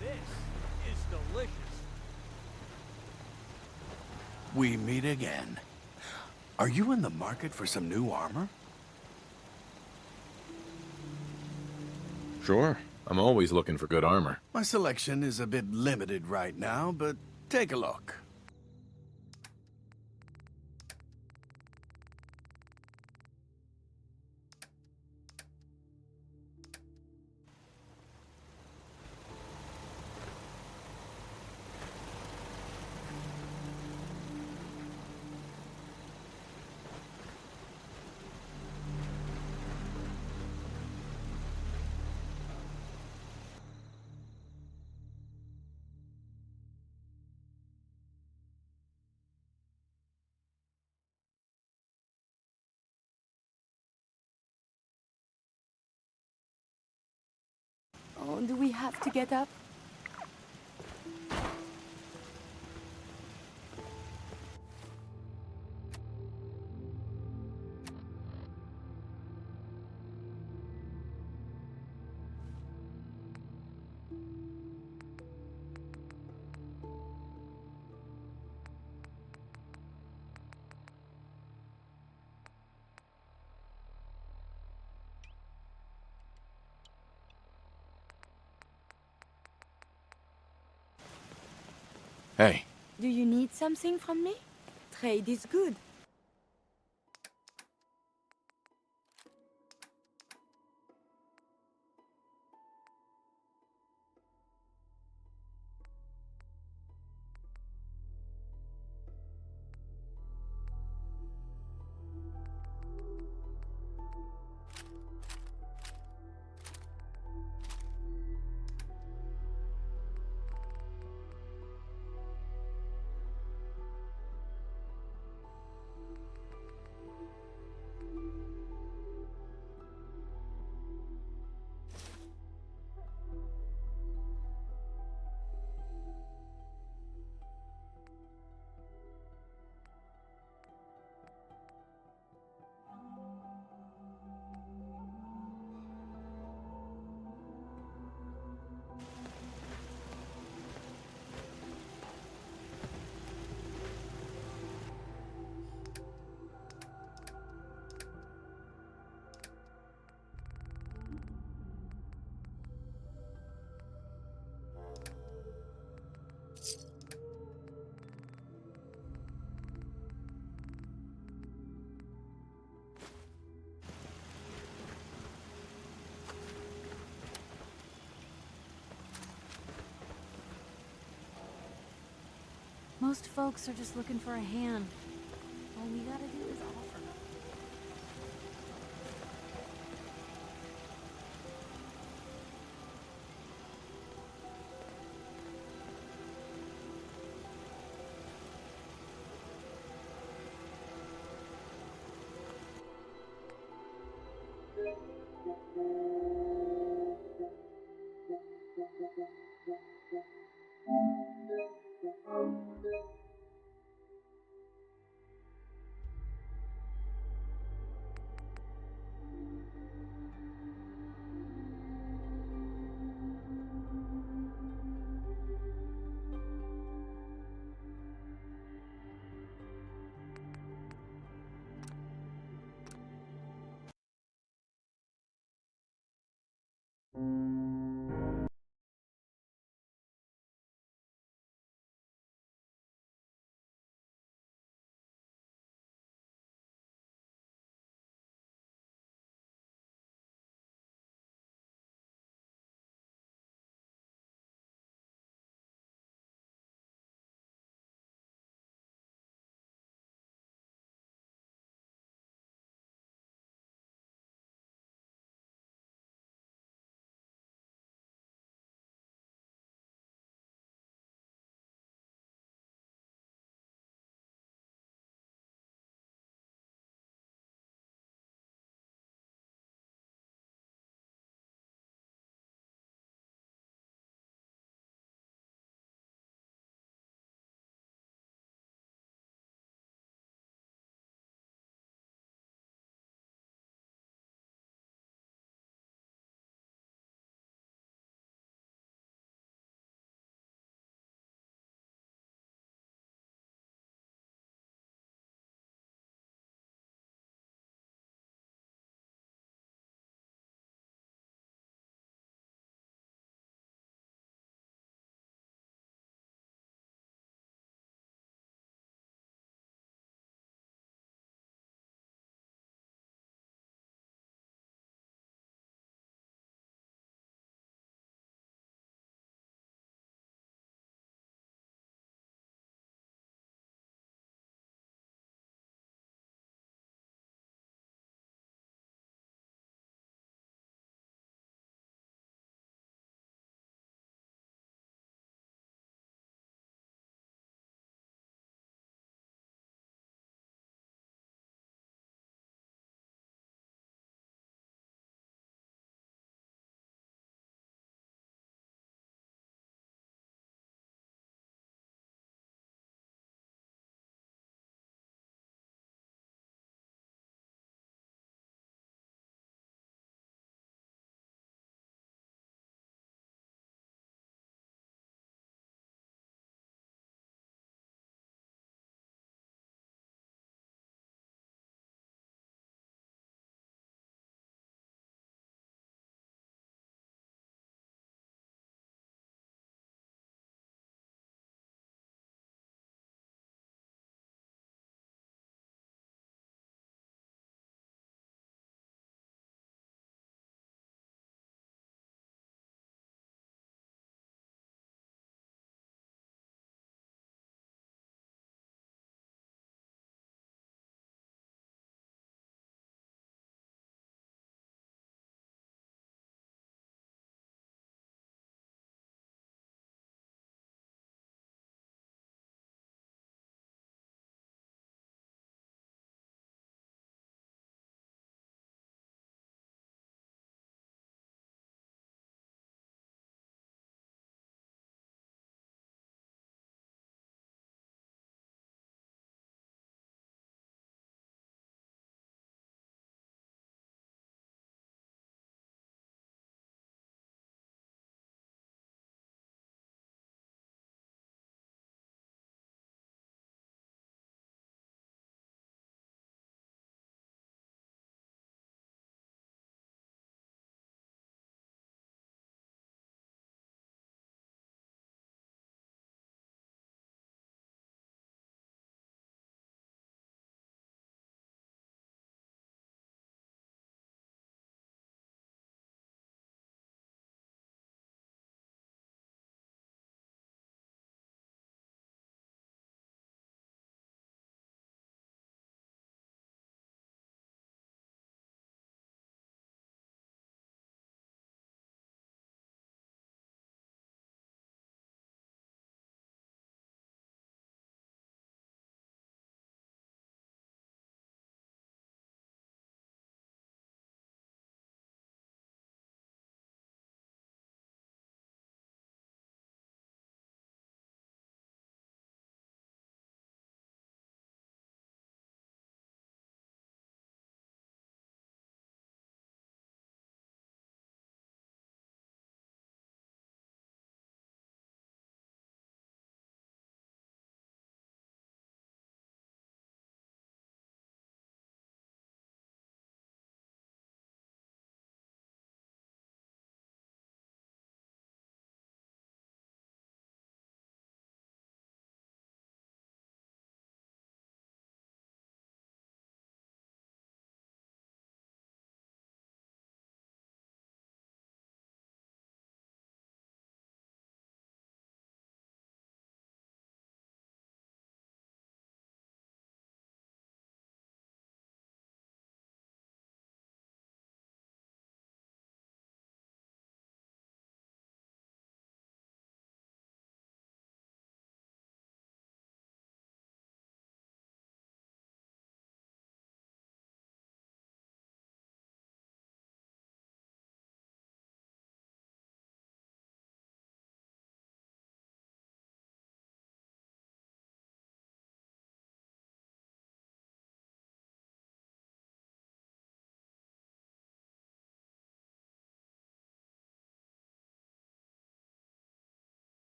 This is delicious. We meet again. Are you in the market for some new armor? Sure. I'm always looking for good armor. My selection is a bit limited right now, but take a look. Oh, do we have to get up? Hey. Do you need something from me? Trade is good. Most folks are just looking for a hand. All we gotta do is offer.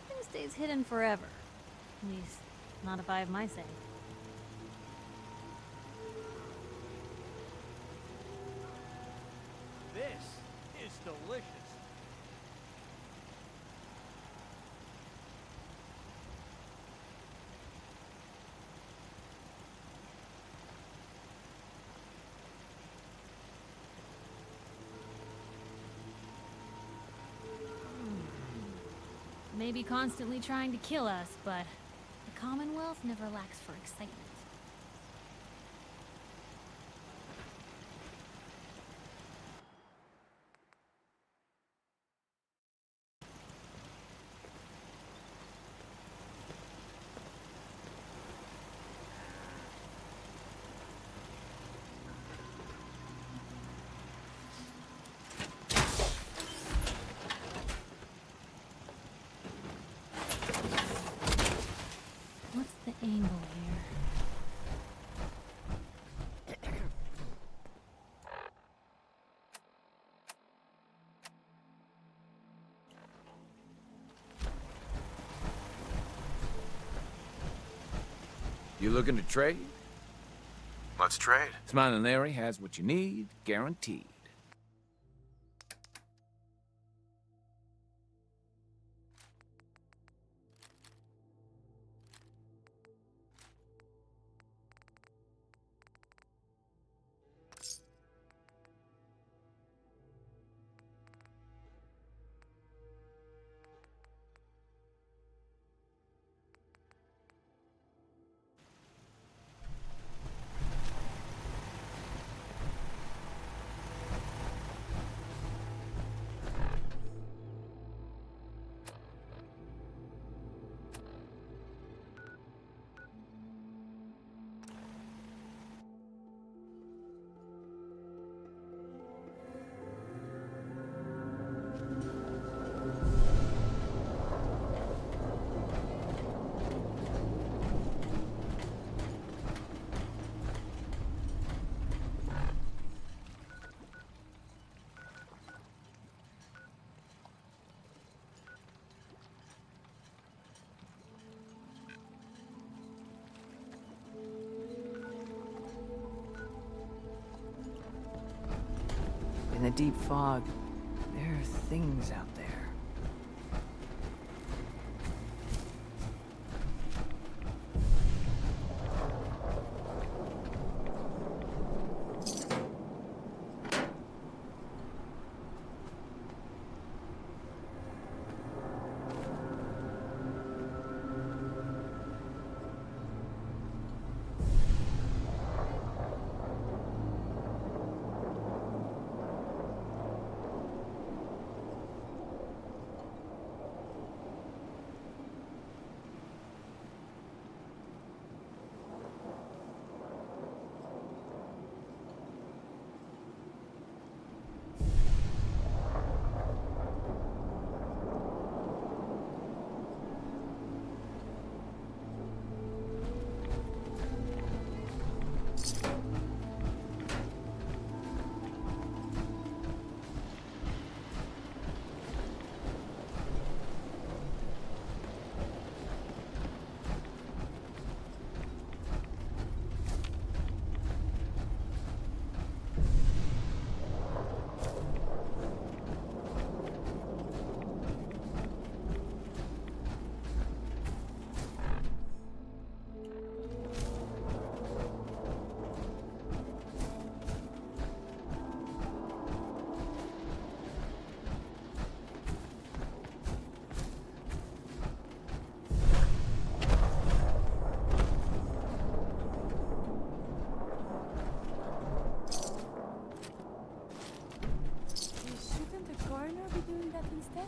nothing stays hidden forever. At least, not if I have my say. This is delicious. Maybe constantly trying to kill us, but the Commonwealth never lacks for excitement. What's the angle here? You looking to trade? Let's trade. Smiling Larry has what you need, guaranteed. In the deep fog, there are things out there. Shouldn't the coroner be doing that instead?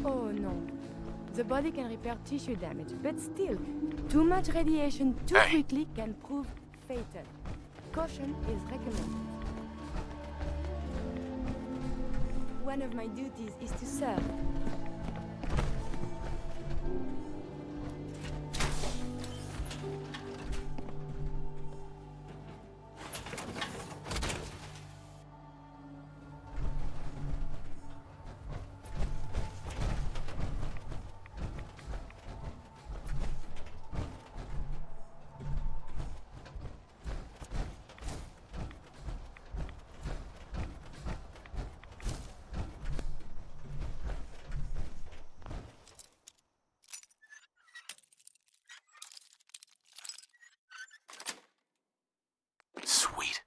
Oh no. The body can repair tissue damage, but still, too much radiation too quickly can prove fatal. Caution is recommended. One of my duties is to serve. Sweet.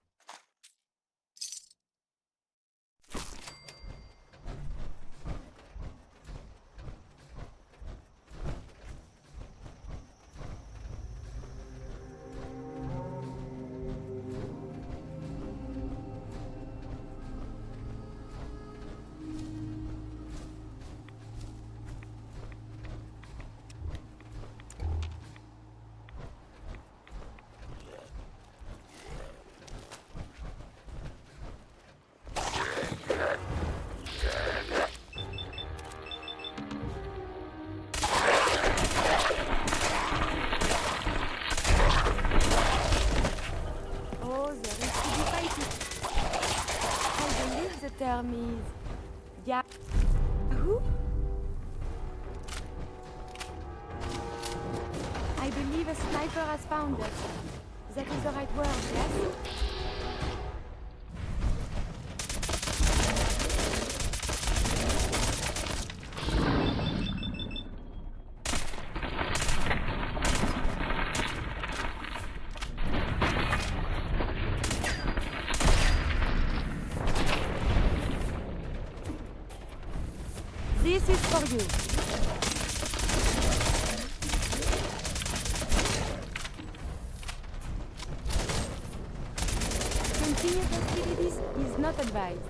Oh, there is to be fighting. I believe the term is... Yeah. Who? I believe a sniper has found us. That is the right word, yes? This is for you. Continued hostilities is not advised.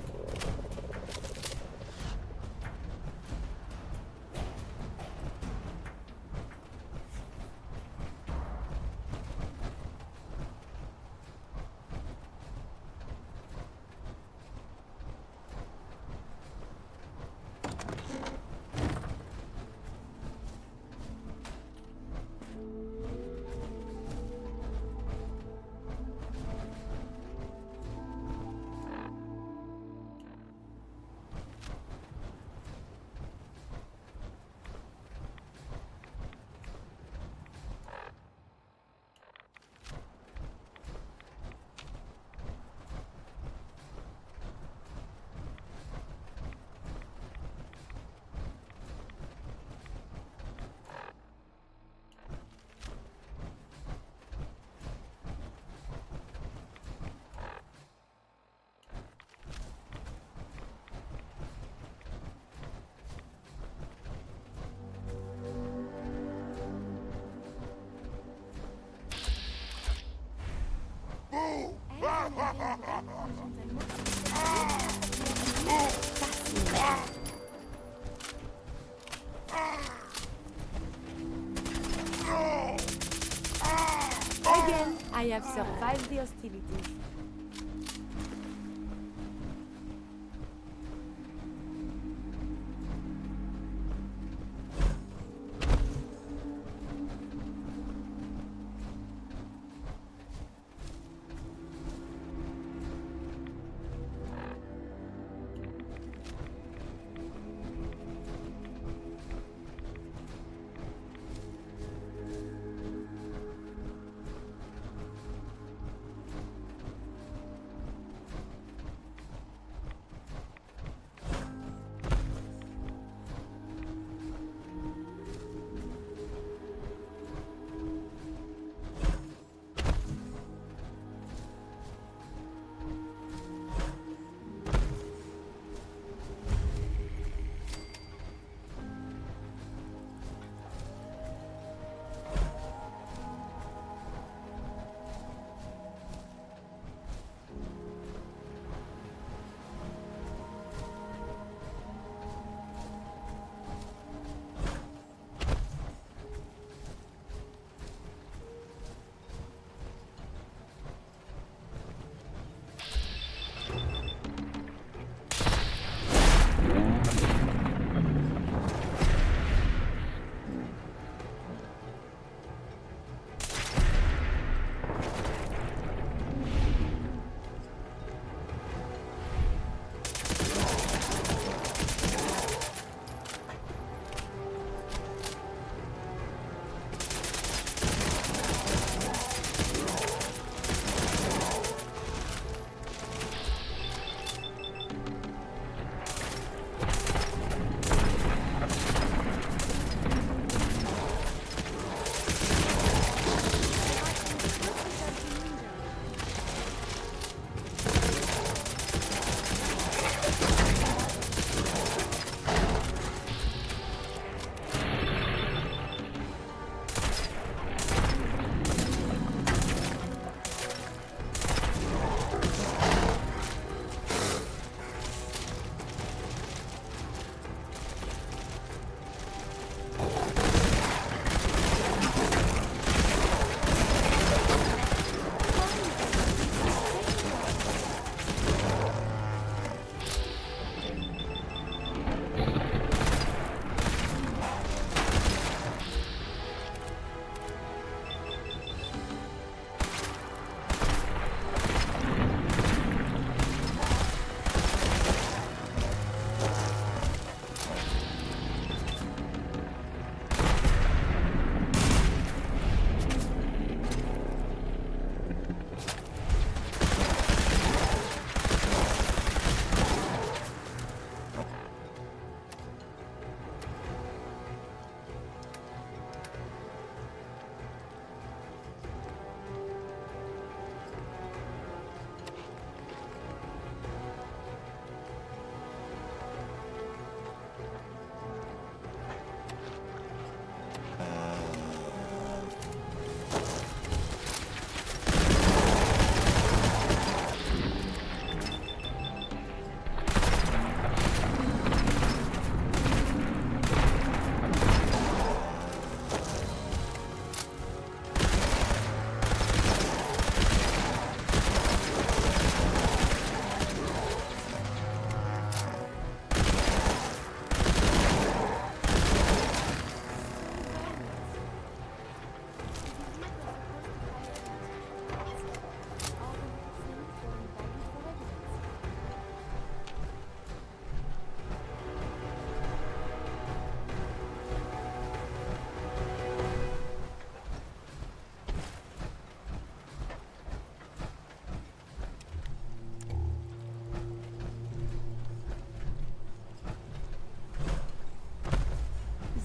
Again, I have survived the hostilities.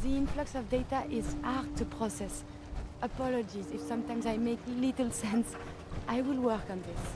The influx of data is hard to process. Apologies if sometimes I make little sense. I will work on this.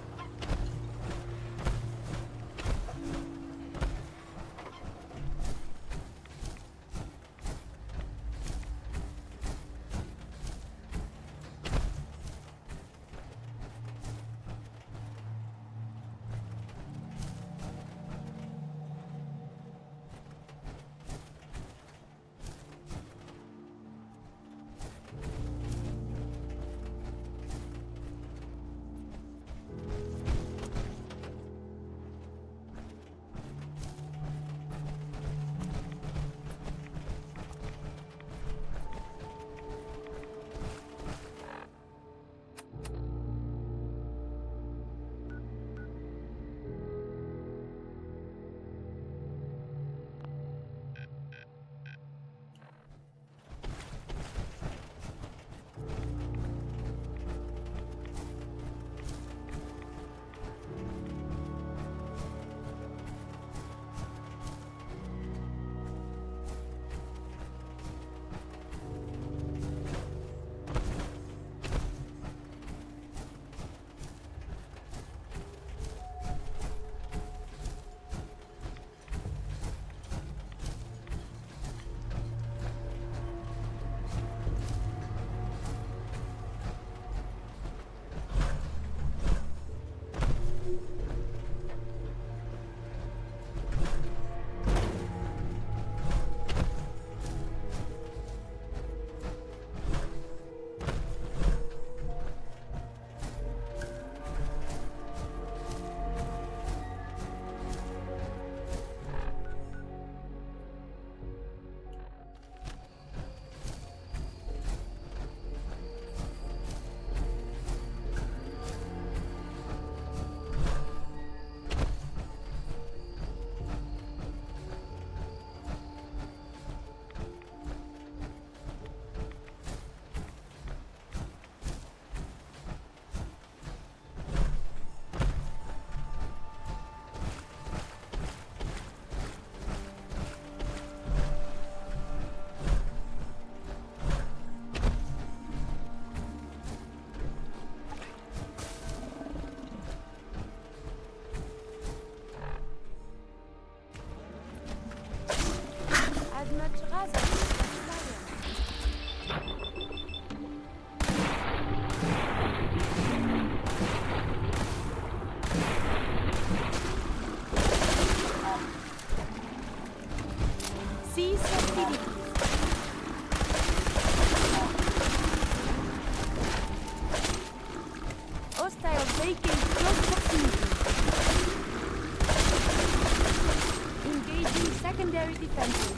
Secondary defenses.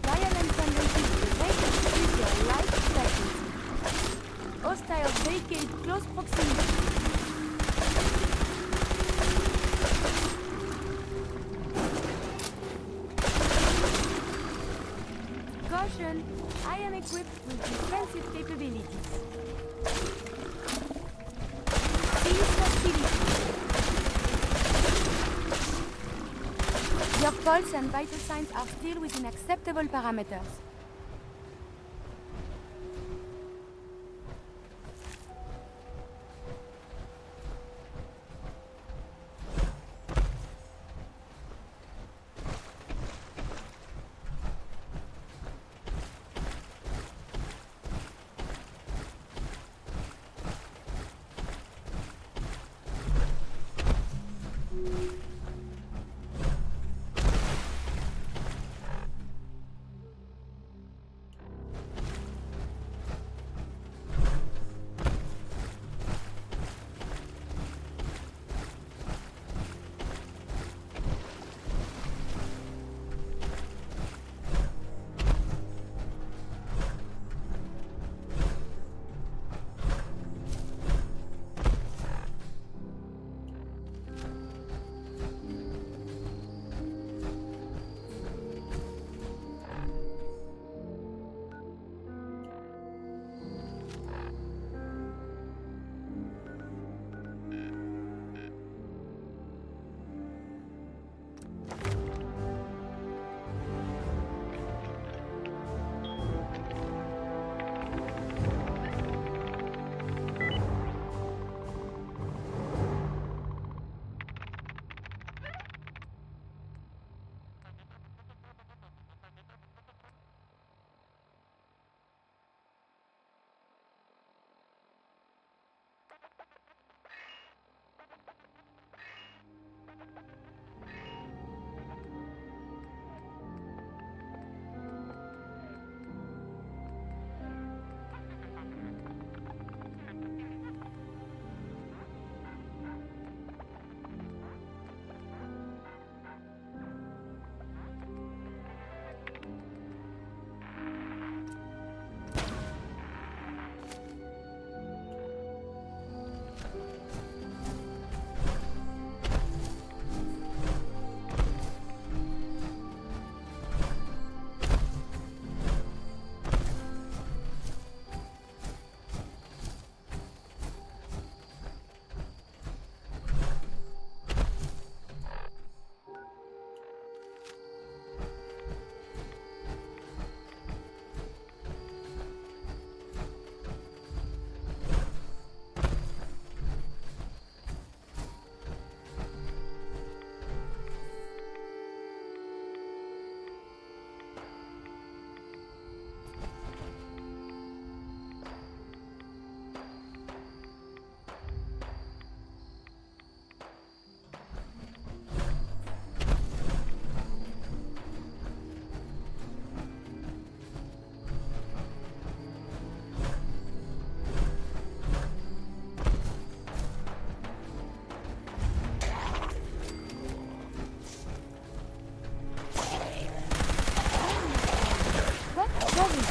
Violent tendencies to reduce your life expectancy. Hostiles vacate close proximity. Caution, I am equipped with defensive capabilities. Cease hostilities. Your pulse and vital signs are still within acceptable parameters.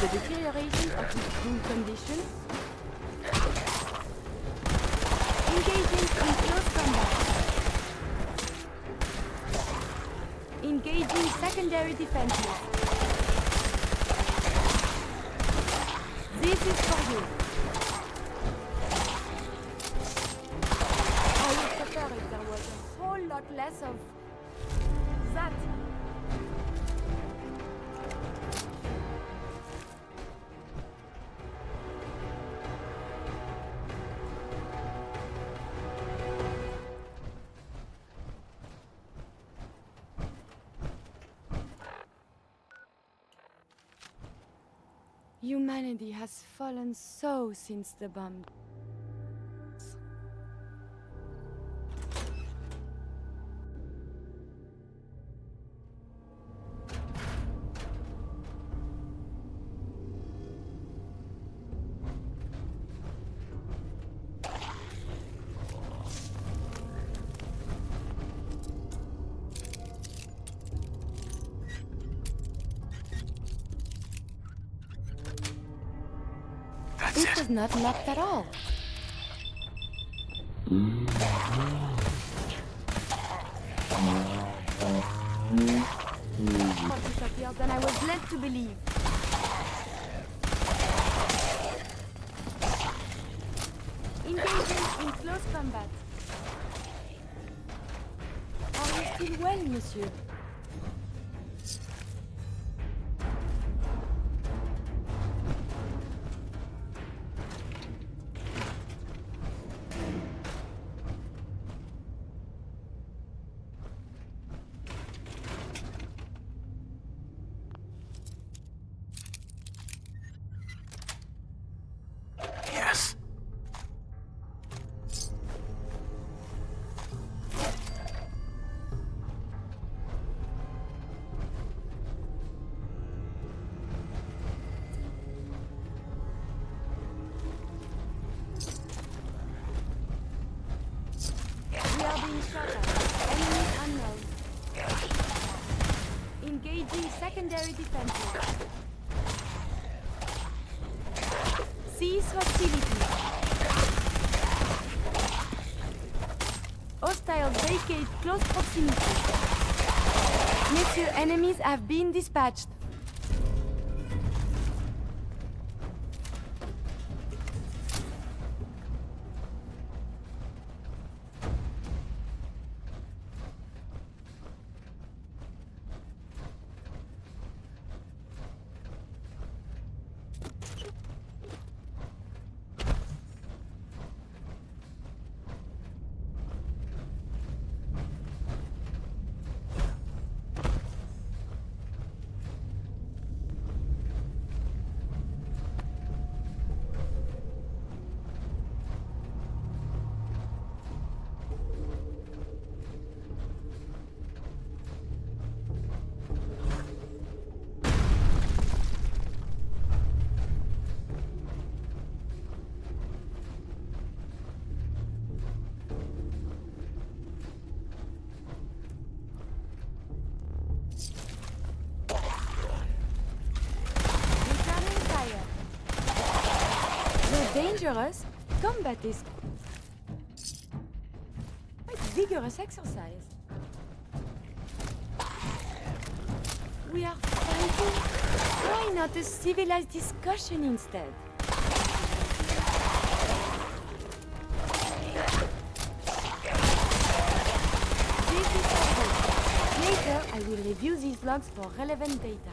the deterioration of his crew condition. Engaging in close combat. Engaging secondary defenses. This is for you. I would prefer if there was a whole lot less of that. Humanity has fallen so since the bomb. It was not locked at all. More disappeared than I was led to believe. Engaging in close combat. Are you still well, monsieur? Yes. We are being shot at. Enemy unknown. Engaging secondary defenses. Cease hostility. Hostiles vacate close proximity. Messieurs, enemies have been dispatched. Dangerous. Combat is quite vigorous exercise. We are fighting. Why not a civilized discussion instead? This is good. Later, I will review these logs for relevant data.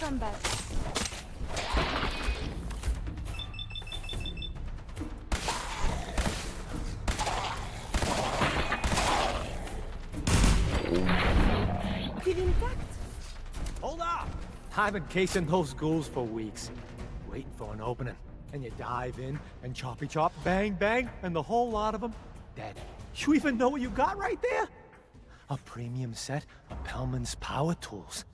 combat. Still intact? Hold up! I've been casing those ghouls for weeks, waiting for an opening. And you dive in, and choppy chop, bang bang, and the whole lot of them dead. You even know what you got right there? A premium set of Pellman's power tools.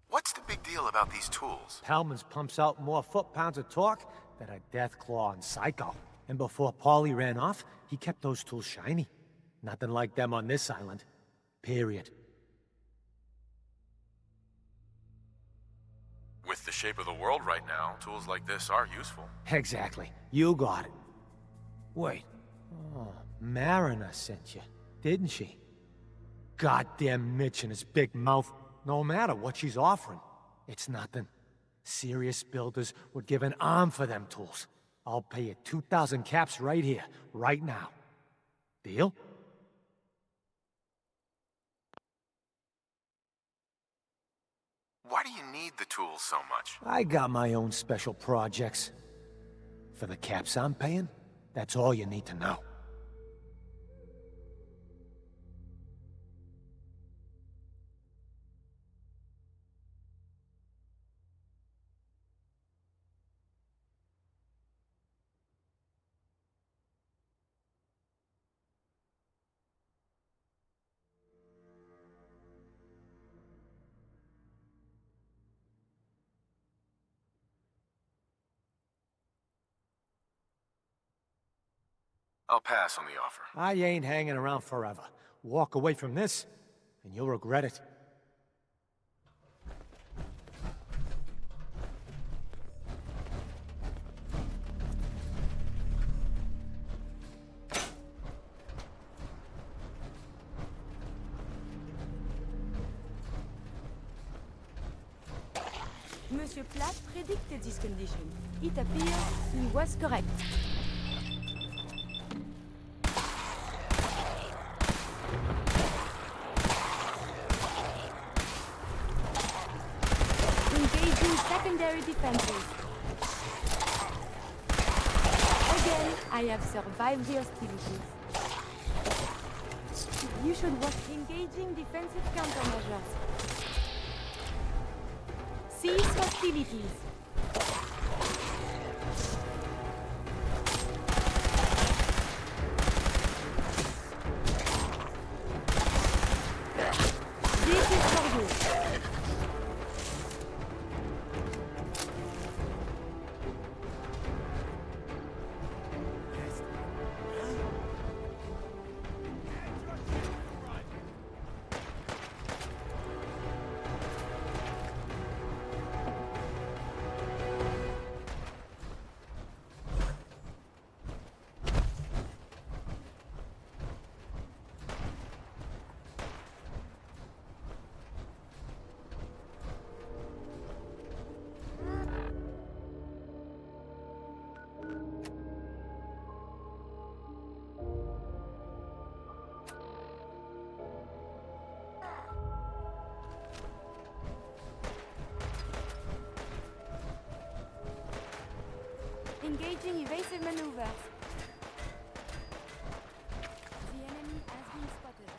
What's the big deal about these tools? Pellman's pumps out more foot-pounds of torque than a Deathclaw and Psycho. And before Paulie ran off, he kept those tools shiny. Nothing like them on this island. Period. With the shape of the world right now, tools like this are useful. Exactly. You got it. Wait. Oh, Mariner sent you, didn't she? Goddamn Mitch and his big mouth. No matter what she's offering, it's nothing. Serious builders would give an arm for them tools. I'll pay you 2,000 caps right here, right now. Deal? Why do you need the tools so much? I got my own special projects. For the caps I'm paying, that's all you need to know. I'll pass on the offer. I ain't hanging around forever. Walk away from this, and you'll regret it. Monsieur Platt predicted this condition. It appears he was correct. Engaging secondary defenses. Again, I have survived the hostilities. You should watch engaging defensive countermeasures. Cease hostilities. This is for you. Engaging evasive maneuvers. The enemy has been spotted.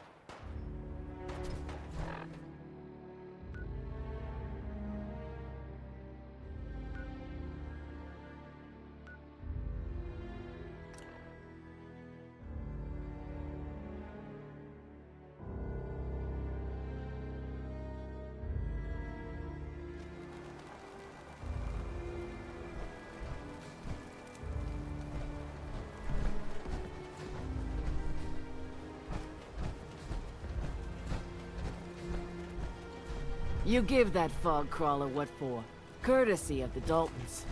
You give that fog crawler what for. Courtesy of the Daltons.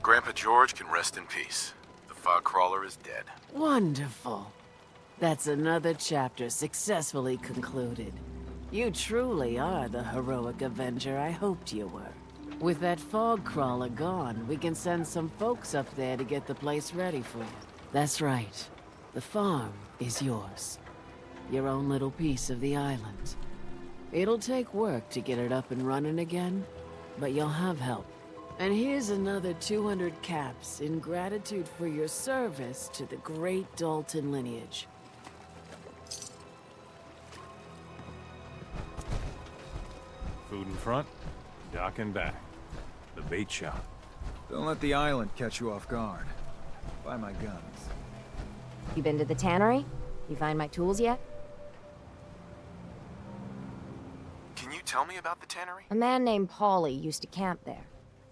Grandpa George can rest in peace. The fog crawler is dead. Wonderful. That's another chapter successfully concluded. You truly are the heroic Avenger I hoped you were. With that fog crawler gone, we can send some folks up there to get the place ready for you. That's right. The farm is yours. your own little piece of the island. It'll take work to get it up and running again, but you'll have help. And here's another 200 caps in gratitude for your service to the great Dalton lineage. Food in front, dock in back. The bait shop. Don't let the island catch you off guard. Buy my guns. You been to the tannery? You find my tools yet? Can you tell me about the tannery? A man named Paulie used to camp there.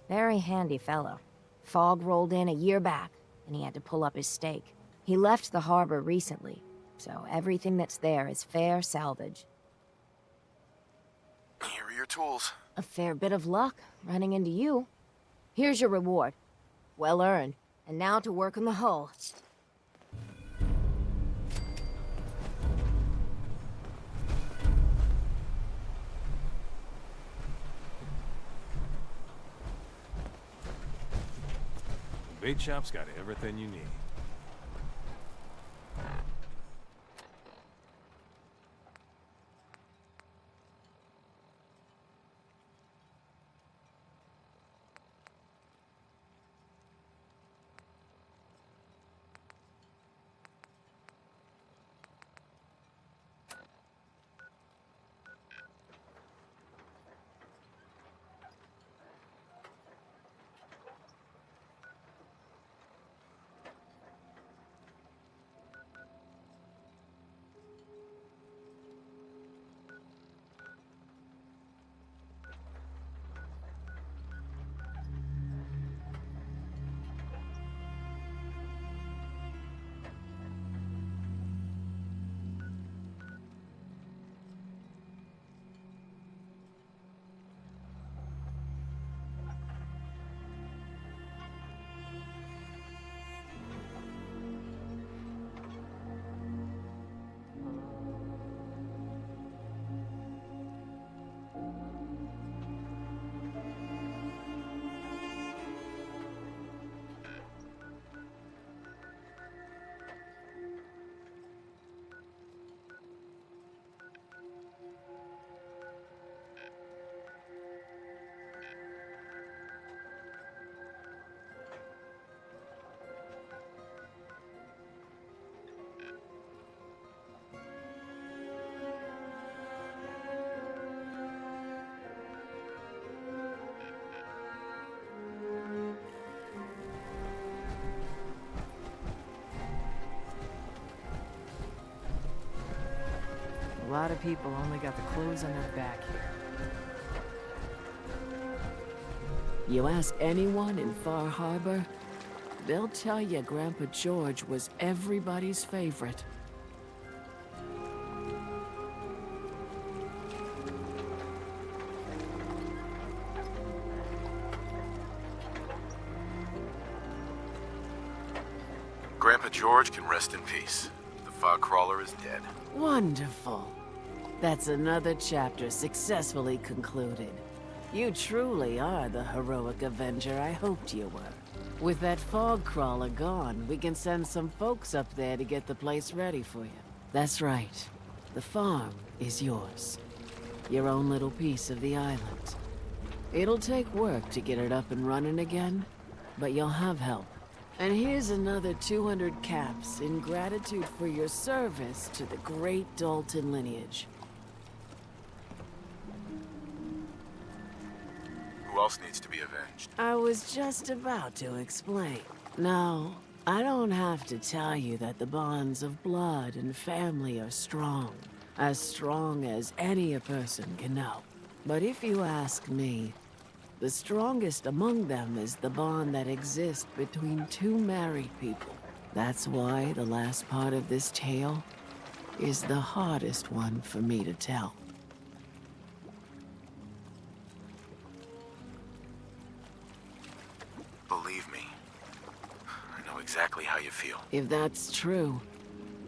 Very handy fellow. Fog rolled in a year back, and he had to pull up his stake. He left the harbor recently, so everything that's there is fair salvage. Here are your tools. A fair bit of luck running into you. Here's your reward. Well earned. And now to work on the hull. The bait shop's got everything you need. A lot of people only got the clothes on their back here. You ask anyone in Far Harbor, they'll tell you Grandpa George was everybody's favorite. Grandpa George can rest in peace. The fog crawler is dead. Wonderful. That's another chapter successfully concluded. You truly are the heroic Avenger I hoped you were. With that fog crawler gone, we can send some folks up there to get the place ready for you. That's right. The farm is yours. Your own little piece of the island. It'll take work to get it up and running again, but you'll have help. And here's another 200 caps in gratitude for your service to the great Dalton lineage. Who else needs to be avenged? I was just about to explain. No, I don't have to tell you that the bonds of blood and family are strong. As strong as any a person can know. But if you ask me, the strongest among them is the bond that exists between two married people. That's why the last part of this tale is the hardest one for me to tell. Believe me, I know exactly how you feel. If that's true,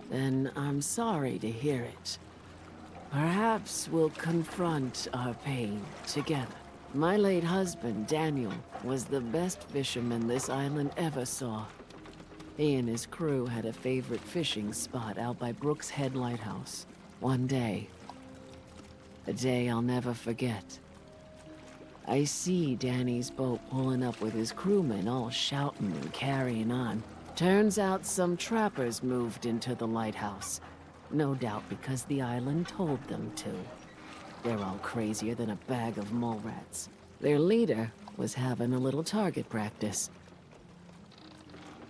then I'm sorry to hear it. Perhaps we'll confront our pain together. My late husband, Daniel, was the best fisherman this island ever saw. He and his crew had a favorite fishing spot out by Brooks Head Lighthouse. One day, a day I'll never forget, I see Danny's boat pulling up with his crewmen all shouting and carrying on. Turns out some trappers moved into the lighthouse. No doubt because the island told them to. They're all crazier than a bag of mole rats. Their leader was having a little target practice.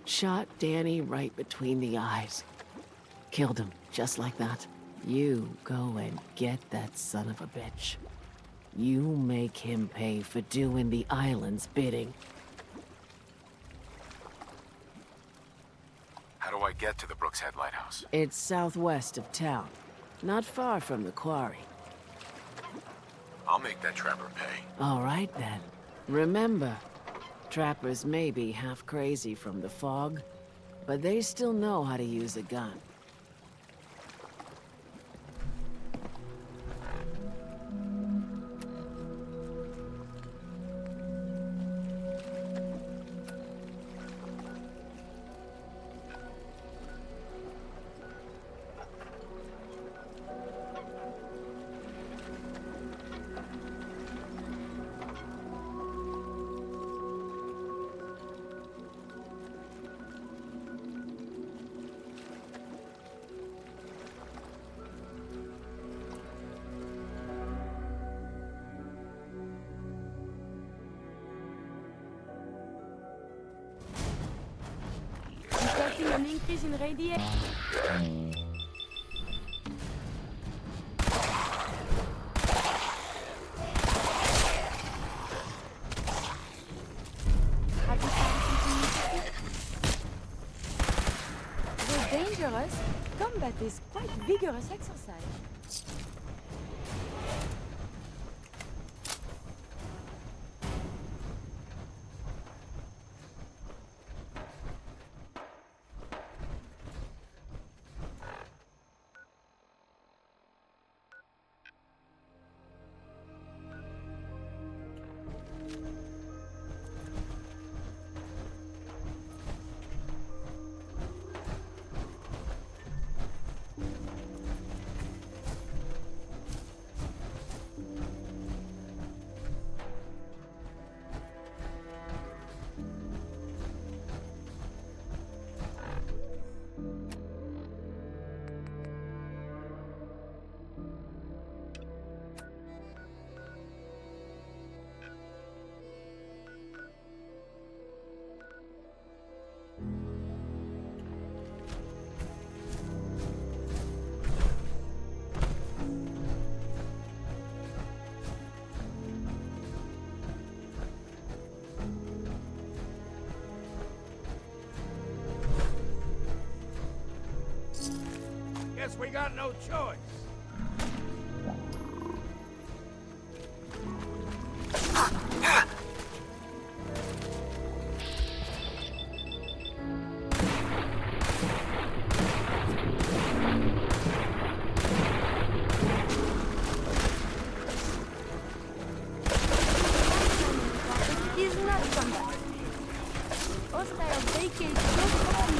Shot Danny right between the eyes. Killed him, just like that. You go and get that son of a bitch. You make him pay for doing the island's bidding. How do I get to the Brooks Head Lighthouse? It's southwest of town, not far from the quarry. I'll make that trapper pay. All right, then. Remember, trappers may be half crazy from the fog, but they still know how to use a gun. Detecting an increase in radiation. Have you found something interesting? Though dangerous, combat is quite vigorous exercise. Guess we got no choice. It is not combat. Hostile vacate your home.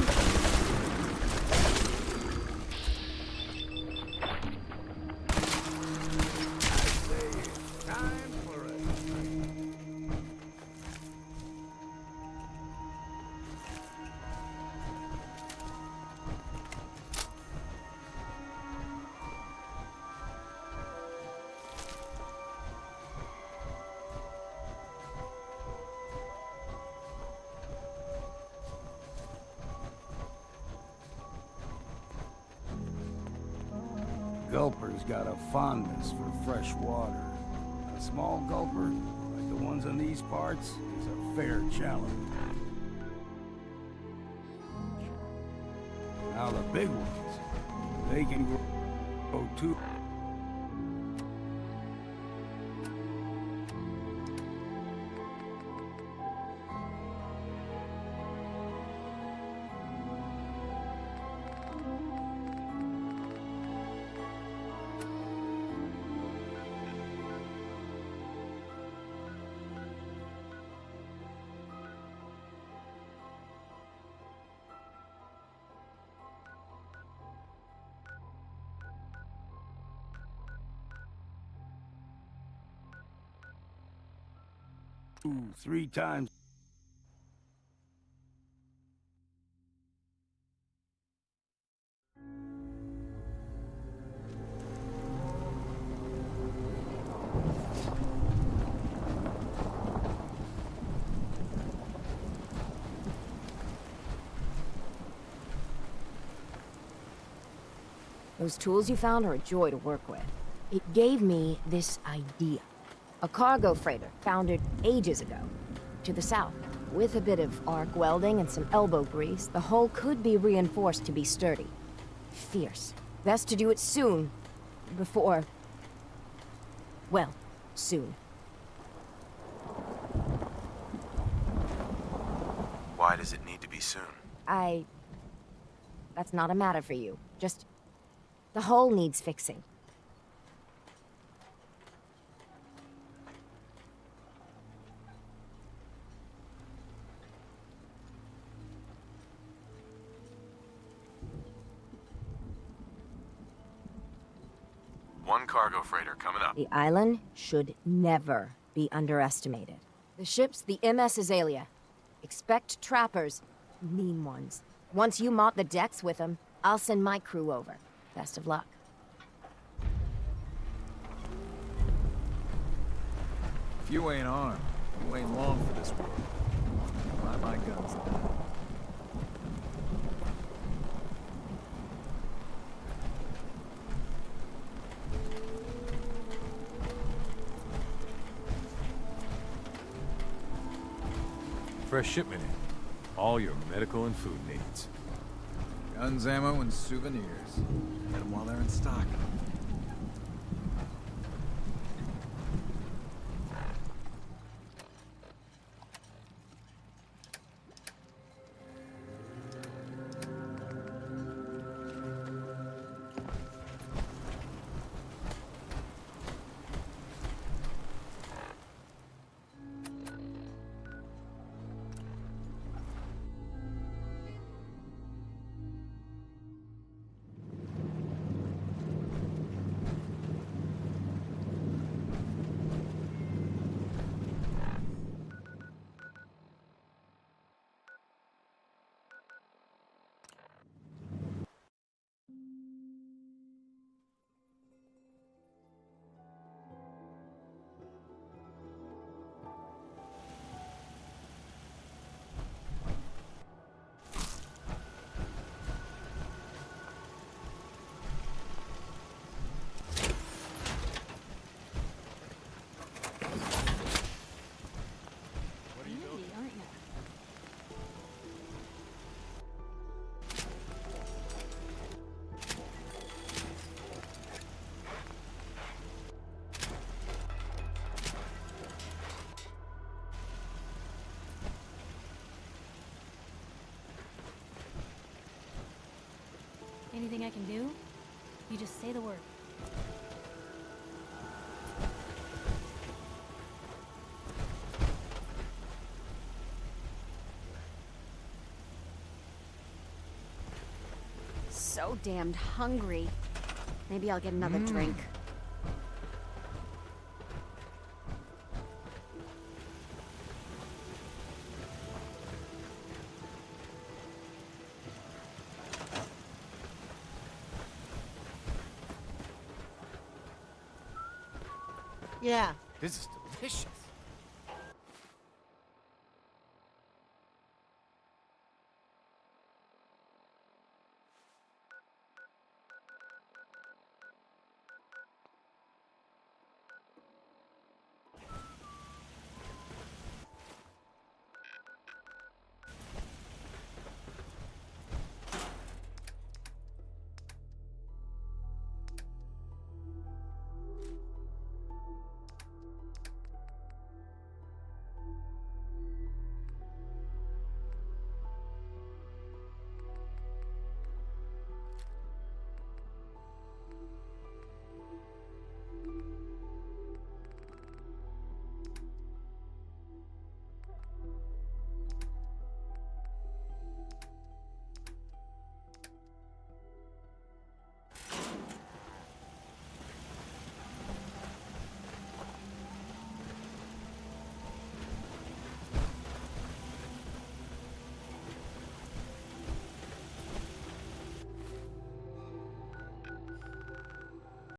Gulper's got a fondness for fresh water. A small gulper, like the ones in these parts, is a fair challenge. Now the big ones, they can grow too. 3 times. Those tools you found are a joy to work with. It gave me this idea. A cargo freighter founded ages ago, to the south. With a bit of arc welding and some elbow grease, the hull could be reinforced to be sturdy. Fierce. Best to do it soon. Before... well, soon. Why does it need to be soon? That's not a matter for you. Just... the hull needs fixing. One cargo freighter coming up. The island should never be underestimated. The ship's the MS Azalea. Expect trappers, mean ones. Once you mop the decks with them, I'll send my crew over. Best of luck. If you ain't armed, you ain't long for this world. Buy my guns now. Fresh shipment in. All your medical and food needs. Guns, ammo, and souvenirs. Get them while they're in stock. Anything I can do? You just say the word. So damned hungry. Maybe I'll get another drink. Yeah, this is delicious.